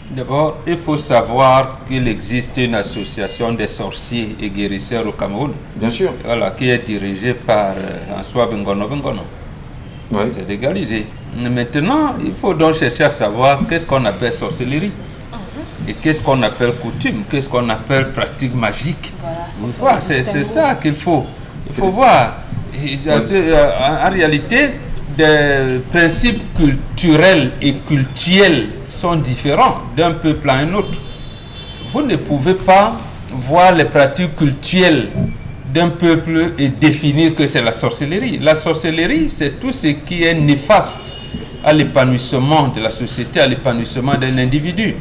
D'abord, il faut savoir qu'il existe une association des sorciers et guérisseurs au Cameroun. Bien sûr. Voilà, qui est dirigée par Answa Bengono. Oui. C'est légalisé. Maintenant, il faut donc chercher à savoir qu'est-ce qu'on appelle sorcellerie. Et qu'est-ce qu'on appelle coutume, qu'est-ce qu'on appelle pratique magique. Voilà, c'est ça qu'il faut. Il faut voir. En réalité, des principes culturels et cultuels sont différents d'un peuple à un autre. Vous ne pouvez pas voir les pratiques culturelles d'un peuple et définir que c'est la sorcellerie. La sorcellerie, c'est tout ce qui est néfaste à l'épanouissement de la société, à l'épanouissement d'un individu.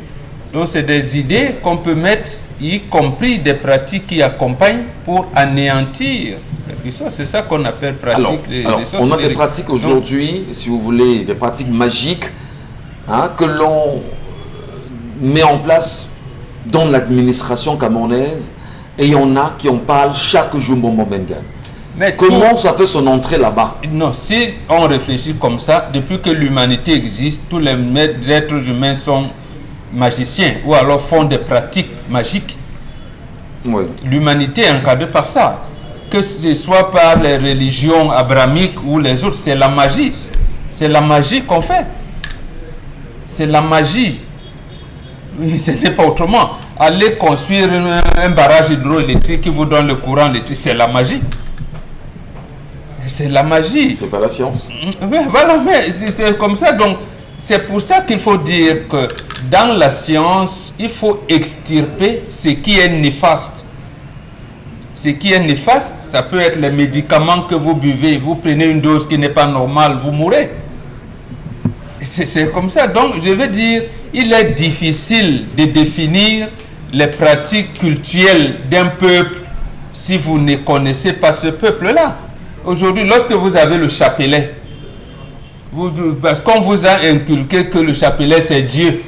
Donc c'est des idées qu'on peut mettre y compris des pratiques qui accompagnent pour anéantir les puissances. C'est ça qu'on appelle pratique des on a des pratiques aujourd'hui, si vous voulez, des pratiques magiques que l'on met en place dans l'administration camerounaise, et il y en a qui en parlent chaque jour, Mbombo Mbengue. Mais comment ça fait son entrée là-bas? Non, si on réfléchit comme ça, depuis que l'humanité existe, tous les êtres humains sont magiciens ou alors font des pratiques magiques. Oui. L'humanité est encadrée par ça. Que ce soit par les religions abrahamiques ou les autres, c'est la magie. C'est la magie qu'on fait. C'est la magie. Oui, ce n'est pas autrement. Aller construire un barrage hydroélectrique qui vous donne le courant électrique, c'est la magie. C'est la magie. C'est pas la science. Mais voilà, mais c'est comme ça. Donc, c'est pour ça qu'il faut dire que dans la science, il faut extirper ce qui est néfaste. Ce qui est néfaste, ça peut être les médicaments que vous buvez. Vous prenez une dose qui n'est pas normale, vous mourrez. C'est comme ça. Donc, je veux dire, il est difficile de définir les pratiques culturelles d'un peuple si vous ne connaissez pas ce peuple-là. Aujourd'hui, lorsque vous avez le chapelet, parce qu'on vous a inculqué que le chapelet c'est Dieu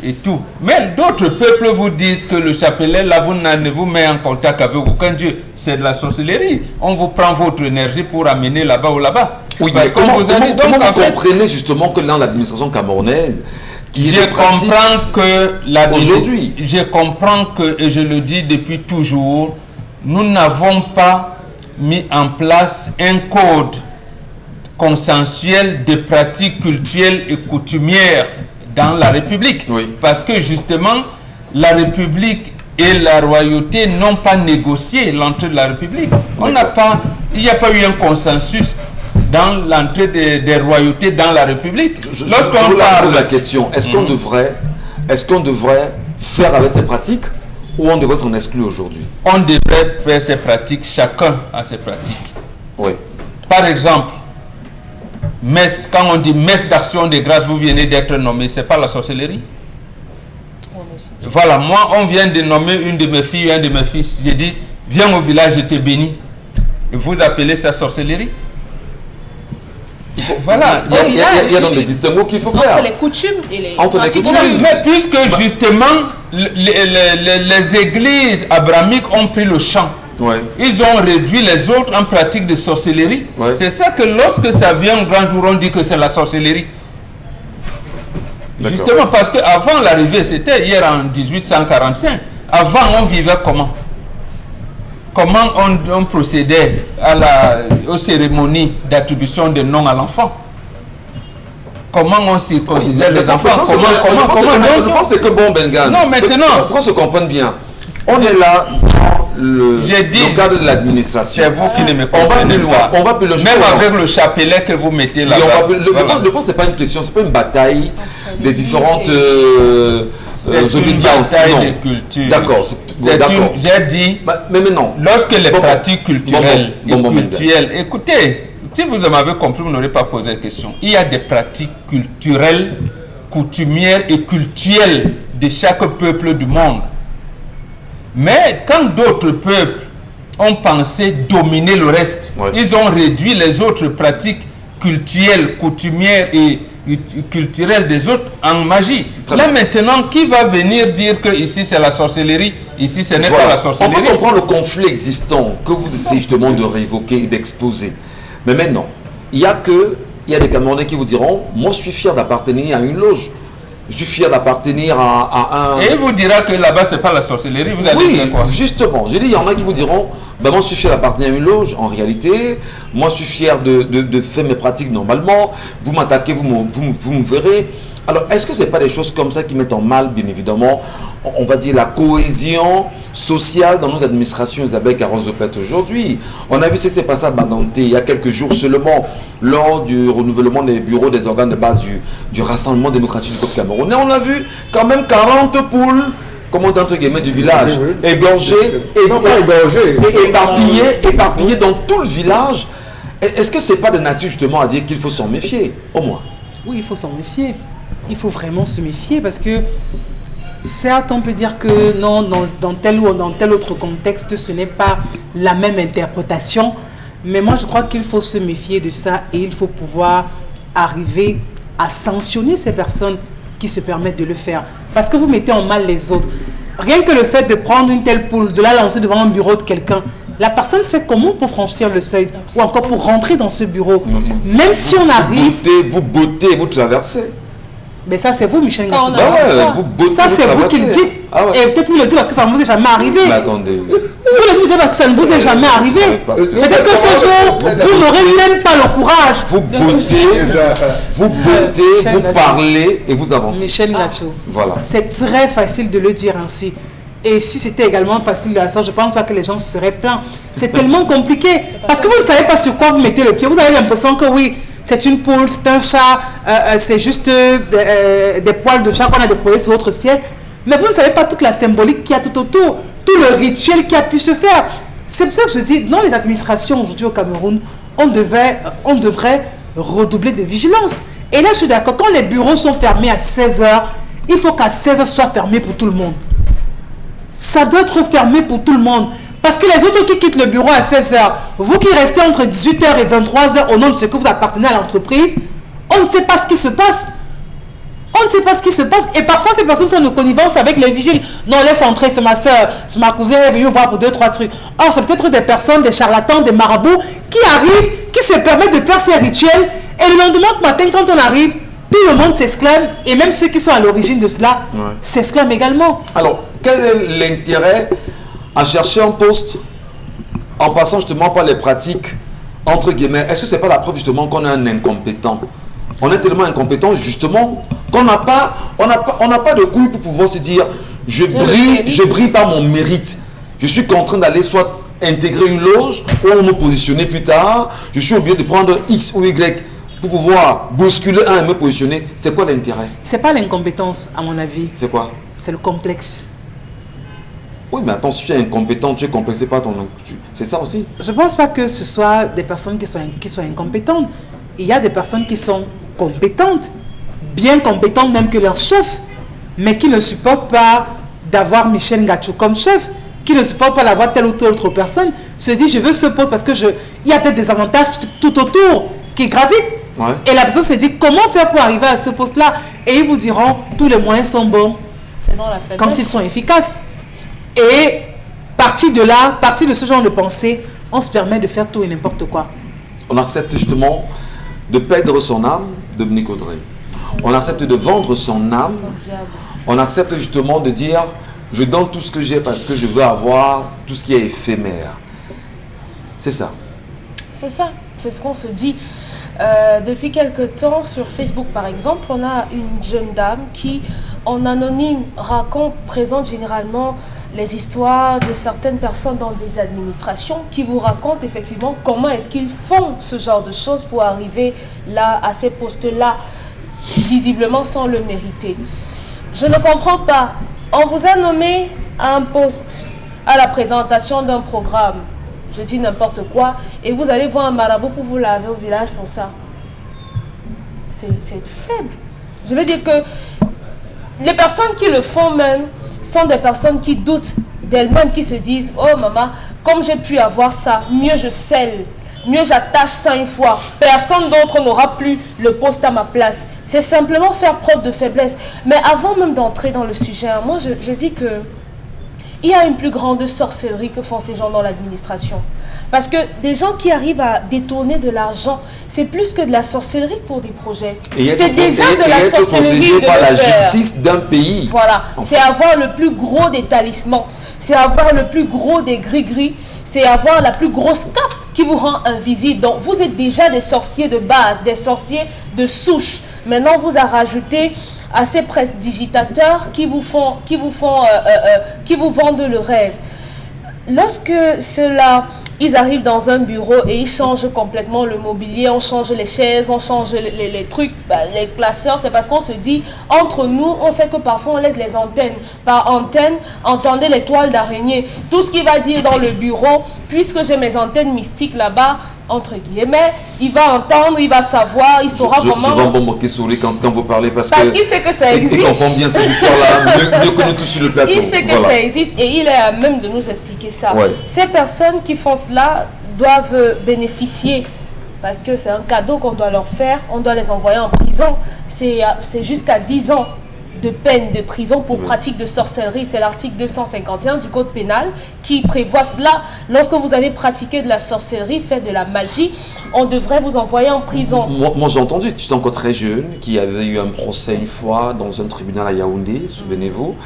et tout. Mais d'autres peuples vous disent que le chapelet là, ne vous met en contact avec aucun Dieu. C'est de la sorcellerie. On vous prend votre énergie pour amener là-bas ou là-bas. Oui, parce mais comment vous comprenez justement que dans l'administration camerounaise, je comprends que, et je le dis depuis toujours, nous n'avons pas mis en place un code consensuel de pratiques culturelles et coutumières dans la République. Oui. Parce que justement, la République et la royauté n'ont pas négocié l'entrée de la République. Il n'y a pas eu un consensus dans l'entrée des royautés dans la République. Lorsqu'on pose la question, est-ce qu'on devrait faire avec ces pratiques ou on devrait s'en exclure aujourd'hui? On devrait faire ces pratiques, chacun a ses pratiques. Oui. Par exemple, messe, quand on dit messe d'action de grâce, vous venez d'être nommé, c'est pas la sorcellerie. Voilà, moi, on vient de nommer une de mes filles, un de mes fils. J'ai dit, viens au village, je te bénis. Et vous appelez ça sorcellerie? Voilà, il y a donc des distinguos qu'il faut faire. Entre les coutumes et les pratiques. Mais puisque justement, les églises abrahamiques ont pris le champ. Ouais. Ils ont réduit les autres en pratique de sorcellerie. Ouais. C'est ça que lorsque ça vient au grand jour, on dit que c'est la sorcellerie. Justement parce qu'avant l'arrivée, c'était hier en 1845. Avant, on vivait comment? Comment on procédait aux cérémonies d'attribution de nom à l'enfant? Comment on circoncisait les enfants? Je pense que bon, Bengan. Non, maintenant. Pour qu'on se comprenne bien, on est là dans le cadre de l'administration. C'est vous qui ne me comprenez pas. On va plus le même avec le chapelet que vous mettez là-bas. Le point, c'est pas une question, c'est pas une bataille des différentes obédiences. C'est une bataille de culture. D'accord. J'ai dit, mais non. Lorsque les pratiques culturelles écoutez, si vous m'avez compris, vous n'aurez pas posé la question. Il y a des pratiques culturelles, coutumières et cultuelles de chaque peuple du monde. Mais quand d'autres peuples ont pensé dominer le reste, ils ont réduit les autres pratiques culturelles, coutumières et culturelles des autres en magie. Là maintenant, qui va venir dire que ici c'est la sorcellerie, ici ce n'est pas la sorcellerie? On peut comprendre le conflit existant que vous essayez justement de réévoquer et d'exposer. Mais maintenant, il y a des Camerounais qui vous diront, moi je suis fier d'appartenir à une loge. Je suis fier d'appartenir à un... Et il vous dira que là-bas, ce n'est pas la sorcellerie. Vous allez dire quoi? Justement. J'ai dit, il y en a qui vous diront, moi je suis fier d'appartenir à une loge, en réalité. Moi, je suis fier de faire mes pratiques normalement. Vous m'attaquez, vous me verrez. Alors, est-ce que ce n'est pas des choses comme ça qui mettent en mal, bien évidemment, on va dire, la cohésion sociale dans nos administrations, Isabelle Carozopet, aujourd'hui? On a vu ce qui s'est passé à Baganté il y a quelques jours seulement, lors du renouvellement des bureaux des organes de base du Rassemblement démocratique du peuple camerounais. On a vu quand même 40 poules, comment entre guillemets, du village, égorgées, éparpillées dans tout le village. Est-ce que ce n'est pas de nature justement à dire qu'il faut s'en méfier, au moins? Oui, il faut s'en méfier. Il faut vraiment se méfier parce que certes, on peut dire que non, dans tel ou dans tel autre contexte, ce n'est pas la même interprétation. Mais moi, je crois qu'il faut se méfier de ça et il faut pouvoir arriver à sanctionner ces personnes qui se permettent de le faire. Parce que vous mettez en mal les autres. Rien que le fait de prendre une telle poule, de la lancer devant un bureau de quelqu'un, la personne fait comment pour franchir le seuil ou encore pour rentrer dans ce bureau? Même si on arrive... Vous bottez, vous traversez. Mais ça, c'est vous, Michel Ngatou. Vous bottez, ça, c'est vous qui le dites. Et peut-être vous le dites parce que ça ne vous est jamais arrivé. Mais attendez. Vous le dites parce que ça ne vous est jamais arrivé. Peut-être que ce jour, vous n'aurez même pas le courage. Vous bottez, vous parlez et vous avancez. Michel Ngatou. Voilà. C'est très facile de le dire ainsi. Et si c'était également facile de la sorte, je ne pense pas que les gens se seraient plaints. C'est tellement compliqué. Parce que vous ne savez pas sur quoi vous mettez le pied. Vous avez l'impression que oui, c'est une poule, c'est un chat, c'est juste des poils de chat qu'on a déployés sur votre ciel. Mais vous ne savez pas toute la symbolique qu'il y a tout autour, tout le rituel qui a pu se faire. C'est pour ça que je dis, dans les administrations aujourd'hui au Cameroun, on devrait redoubler de vigilance. Et là, je suis d'accord, quand les bureaux sont fermés à 16h, il faut qu'à 16h, ce soit fermé pour tout le monde. Ça doit être fermé pour tout le monde. Parce que les autres qui quittent le bureau à 16h, vous qui restez entre 18h et 23h au nom de ce que vous appartenez à l'entreprise, on ne sait pas ce qui se passe. On ne sait pas ce qui se passe. Et parfois, ces personnes sont de connivence avec les vigiles. Non, laisse entrer, c'est ma soeur, c'est ma cousine, elle est venue voir pour 2-3 trucs. Or, c'est peut-être des personnes, des charlatans, des marabouts qui arrivent, qui se permettent de faire ces rituels. Et le lendemain matin, quand on arrive, tout le monde s'exclame. Et même ceux qui sont à l'origine de cela s'exclament également. Alors, quel est l'intérêt à chercher un poste en passant justement par les pratiques, entre guillemets? Est-ce que c'est pas la preuve justement qu'on est un incompétent? On est tellement incompétent justement qu'on n'a pas de couilles pour pouvoir se dire je brille par mon mérite. Je suis contraint d'aller soit intégrer une loge ou me positionner plus tard. Je suis obligé de prendre X ou Y pour pouvoir bousculer un et me positionner. C'est quoi l'intérêt? C'est pas l'incompétence à mon avis. C'est quoi? C'est le complexe. Oui, mais attends, si tu es incompétent, tu es complexé par ton... C'est ça aussi? Je ne pense pas que ce soit des personnes qui soient incompétentes. Il y a des personnes qui sont compétentes, bien compétentes même que leur chef, mais qui ne supportent pas d'avoir Michel Ngatou comme chef, qui ne supportent pas d'avoir telle ou telle autre personne, se dit je veux ce poste parce que il y a peut-être des avantages tout autour qui gravitent. Ouais. Et la personne se dit comment faire pour arriver à ce poste-là? Et ils vous diront tous les moyens sont bons quand ils sont efficaces. Et parti de là, parti de ce genre de pensée, on se permet de faire tout et n'importe quoi. On accepte justement de perdre son âme, Dominique Audrey. On accepte de vendre son âme. On accepte justement de dire je donne tout ce que j'ai parce que je veux avoir tout ce qui est éphémère. C'est ça. C'est ça. C'est ce qu'on se dit. Depuis quelque temps, sur Facebook par exemple, on a une jeune dame qui, en anonyme, présente généralement les histoires de certaines personnes dans des administrations qui vous racontent effectivement comment est-ce qu'ils font ce genre de choses pour arriver là, à ces postes-là, visiblement sans le mériter. Je ne comprends pas. On vous a nommé à un poste, à la présentation d'un programme, je dis n'importe quoi, et vous allez voir un marabout pour vous laver au village pour ça. C'est faible. Je veux dire que les personnes qui le font même sont des personnes qui doutent d'elles-mêmes, qui se disent « Oh maman, comme j'ai pu avoir ça, mieux je scelle, mieux j'attache ça une fois. Personne d'autre n'aura plus le poste à ma place. » C'est simplement faire preuve de faiblesse. Mais avant même d'entrer dans le sujet, moi je dis que il y a une plus grande sorcellerie que font ces gens dans l'administration. Parce que des gens qui arrivent à détourner de l'argent, c'est plus que de la sorcellerie pour des projets. C'est déjà de la sorcellerie par la justice d'un pays. Voilà, c'est avoir le plus gros des talismans, c'est avoir le plus gros des gris-gris, c'est avoir la plus grosse cape qui vous rend invisible. Donc vous êtes déjà des sorciers de base, des sorciers de souche. Maintenant vous a rajouté à ces prestidigitateurs qui vous vendent le rêve. Lorsque ils arrivent dans un bureau et ils changent complètement le mobilier, on change les chaises, on change les trucs, les classeurs, c'est parce qu'on se dit, entre nous, on sait que parfois on laisse les antennes. Par antenne, entendez les toiles d'araignée. Tout ce qu'il va dire dans le bureau, puisque j'ai mes antennes mystiques là-bas, entre guillemets, il va entendre, il va savoir, il saura comment... Souvent, bon, qui sourit quand vous parlez parce qu'il sait que ça existe. Il comprend bien cette histoire-là, mieux que nous tous sur le plateau. Il sait que ça existe et il est à même de nous expliquer ça. Ouais. Ces personnes qui font cela doivent bénéficier, parce que c'est un cadeau qu'on doit leur faire, on doit les envoyer en prison. C'est jusqu'à 10 ans de peine de prison pour pratique de sorcellerie. C'est l'article 251 du Code pénal qui prévoit cela. Lorsque vous avez pratiqué de la sorcellerie, fait de la magie, on devrait vous envoyer en prison. Moi j'ai entendu, tu étais encore très jeune, qu'il y avait eu un procès une fois dans un tribunal à Yaoundé, souvenez-vous,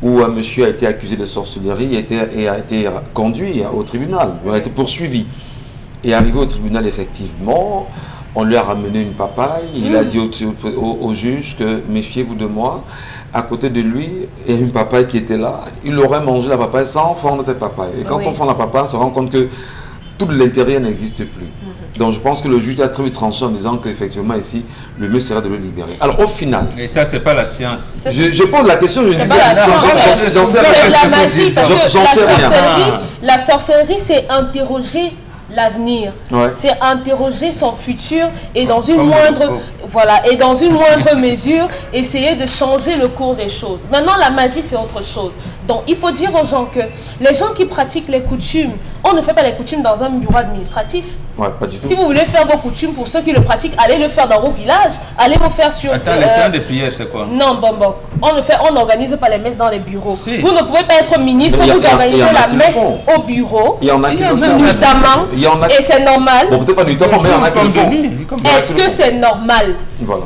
où un monsieur a été accusé de sorcellerie et a été conduit au tribunal, il a été poursuivi. Et arrivé au tribunal, effectivement, on lui a ramené une papaye. Il a dit au juge que méfiez-vous de moi. À côté de lui, il y a une papaye qui était là. Il aurait mangé la papaye sans fendre cette papaye. Et quand on fend la papaye, on se rend compte que tout l'intérieur n'existe plus. Donc je pense que le juge a très vite tranché en disant qu'effectivement ici, le mieux serait de le libérer. Alors au final... Et ça, c'est pas la science. Je pose la question, je dis... J'en sais rien. La magie, parce que la sorcellerie, c'est interroger l'avenir, c'est interroger son futur et dans une moindre mesure essayer de changer le cours des choses. Maintenant la magie c'est autre chose. Donc il faut dire aux gens que les gens qui pratiquent les coutumes, on ne fait pas les coutumes dans un bureau administratif. Pas du tout. Si vous voulez faire vos coutumes, pour ceux qui le pratiquent, allez le faire dans vos villages, allez vous faire sur... Attends, les séances de prière c'est quoi? Non, on n'organise pas les messes dans les bureaux. Si. Vous ne pouvez pas être ministre, vous organisez la messe au bureau. Il y en a qui le font. Notamment. Et c'est normal. Bon, peut-être pas du temps, mais il y en a qui le font. Est-ce que c'est normal? Voilà.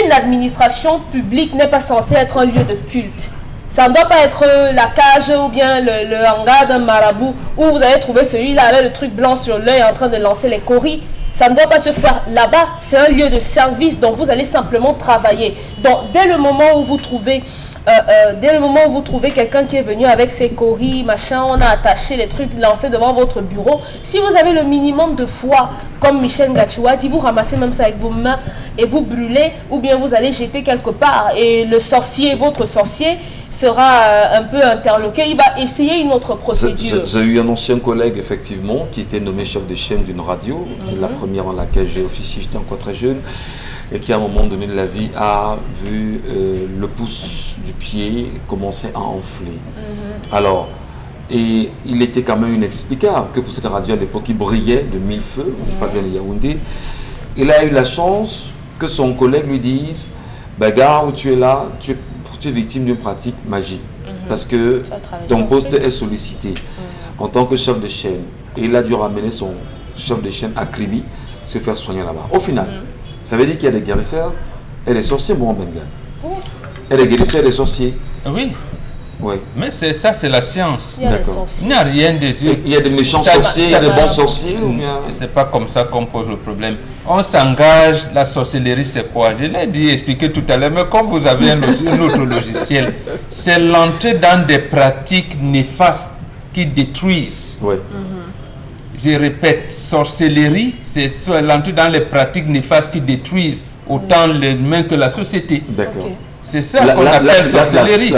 Une administration publique n'est pas censée être un lieu de culte. Ça ne doit pas être la cage ou bien le hangar d'un marabout où vous allez trouver celui-là avec le truc blanc sur l'œil en train de lancer les coris. Ça ne doit pas se faire là-bas. C'est un lieu de service, donc vous allez simplement travailler. Donc dès le moment où vous trouvez quelqu'un qui est venu avec ses coris, machin, on a attaché les trucs lancés devant votre bureau. Si vous avez le minimum de foi, comme Michel Ngachou a dit, vous ramassez même ça avec vos mains et vous brûlez, ou bien vous allez jeter quelque part et le sorcier, votre sorcier, sera un peu interloqué, il va essayer une autre procédure. J'ai eu un ancien collègue, effectivement, qui était nommé chef de chaîne d'une radio, la première dans laquelle j'ai officié, j'étais encore très jeune, et qui à un moment donné de la vie a vu le pouce du pied commencer à enfler. Alors, et il était quand même inexplicable que pour cette radio à l'époque, il brillait de mille feux, je ne sais pas bien les Yaoundé. Il a eu la chance que son collègue lui dise, gars, où tu es là, tu es victime d'une pratique magique, parce que ton poste est sollicité en tant que chef de chaîne. Et il a dû ramener son chef de chaîne à Kribi se faire soigner là-bas. Au final, ça veut dire qu'il y a des guérisseurs et des sorciers, bon, Bengal. Et des guérisseurs et des sorciers. Oui. Oui. Mais c'est ça, c'est la science. Il n'y a rien de... Il y a des méchants sorciers, il y a des bons sorciers ou bien... C'est pas comme ça qu'on pose le problème. On s'engage, la sorcellerie c'est quoi? Je l'ai dit, expliqué tout à l'heure, mais comme vous avez un autre logiciel, c'est l'entrée dans des pratiques néfastes qui détruisent. Oui. Je répète, sorcellerie, c'est l'entrée dans les pratiques néfastes qui détruisent autant l'humain que la société. D'accord. C'est ça qu'on appelle sorcellerie.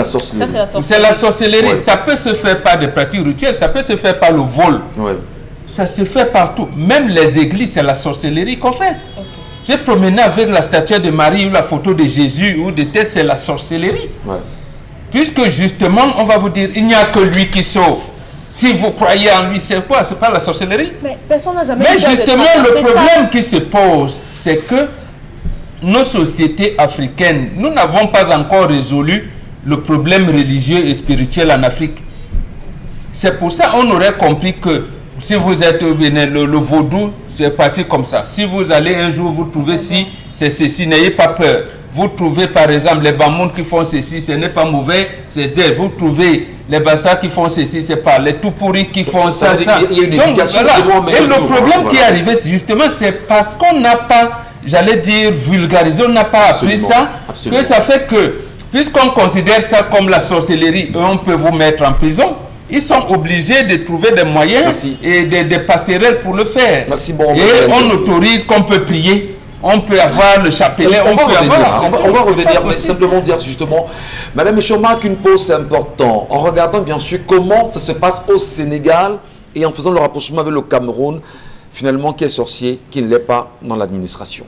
C'est la sorcellerie. Ouais. Ça peut se faire par des pratiques rituelles, ça peut se faire par le vol. Ouais. Ça se fait partout. Même les églises, c'est la sorcellerie qu'on fait. J'ai promené avec la statue de Marie ou la photo de Jésus ou de tête, c'est la sorcellerie. Ouais. Puisque justement, on va vous dire, il n'y a que lui qui sauve. Si vous croyez en lui, c'est quoi? C'est pas la sorcellerie? Mais personne n'a jamais... Mais justement, le problème qui se pose, c'est que nos sociétés africaines, nous n'avons pas encore résolu le problème religieux et spirituel en Afrique. C'est pour ça qu'on aurait compris que si vous êtes au Bénin, le vaudou, c'est parti comme ça. Si vous allez un jour, vous trouvez si c'est ceci, n'ayez pas peur. Vous trouvez par exemple les Bamoun qui font ceci, ce n'est pas mauvais, c'est dire, vous trouvez les Bassas qui font ceci, c'est pas les tout pourris qui font ça. Il y a une éducation. Et le problème qui est arrivé, justement, c'est parce qu'on n'a pas, j'allais dire, vulgarisé, on n'a pas appris ça, que ça fait que, puisqu'on considère ça comme la sorcellerie, on peut vous mettre en prison. Ils sont obligés de trouver des moyens et des passerelles pour le faire. Et on autorise qu'on peut prier, on peut avoir le chapelet, on va revenir, mais simplement dire justement, Madame Michel marque une pause, c'est important, en regardant bien sûr comment ça se passe au Sénégal et en faisant le rapprochement avec le Cameroun. finalement qui est sorcier, qui ne l'est pas dans l'administration.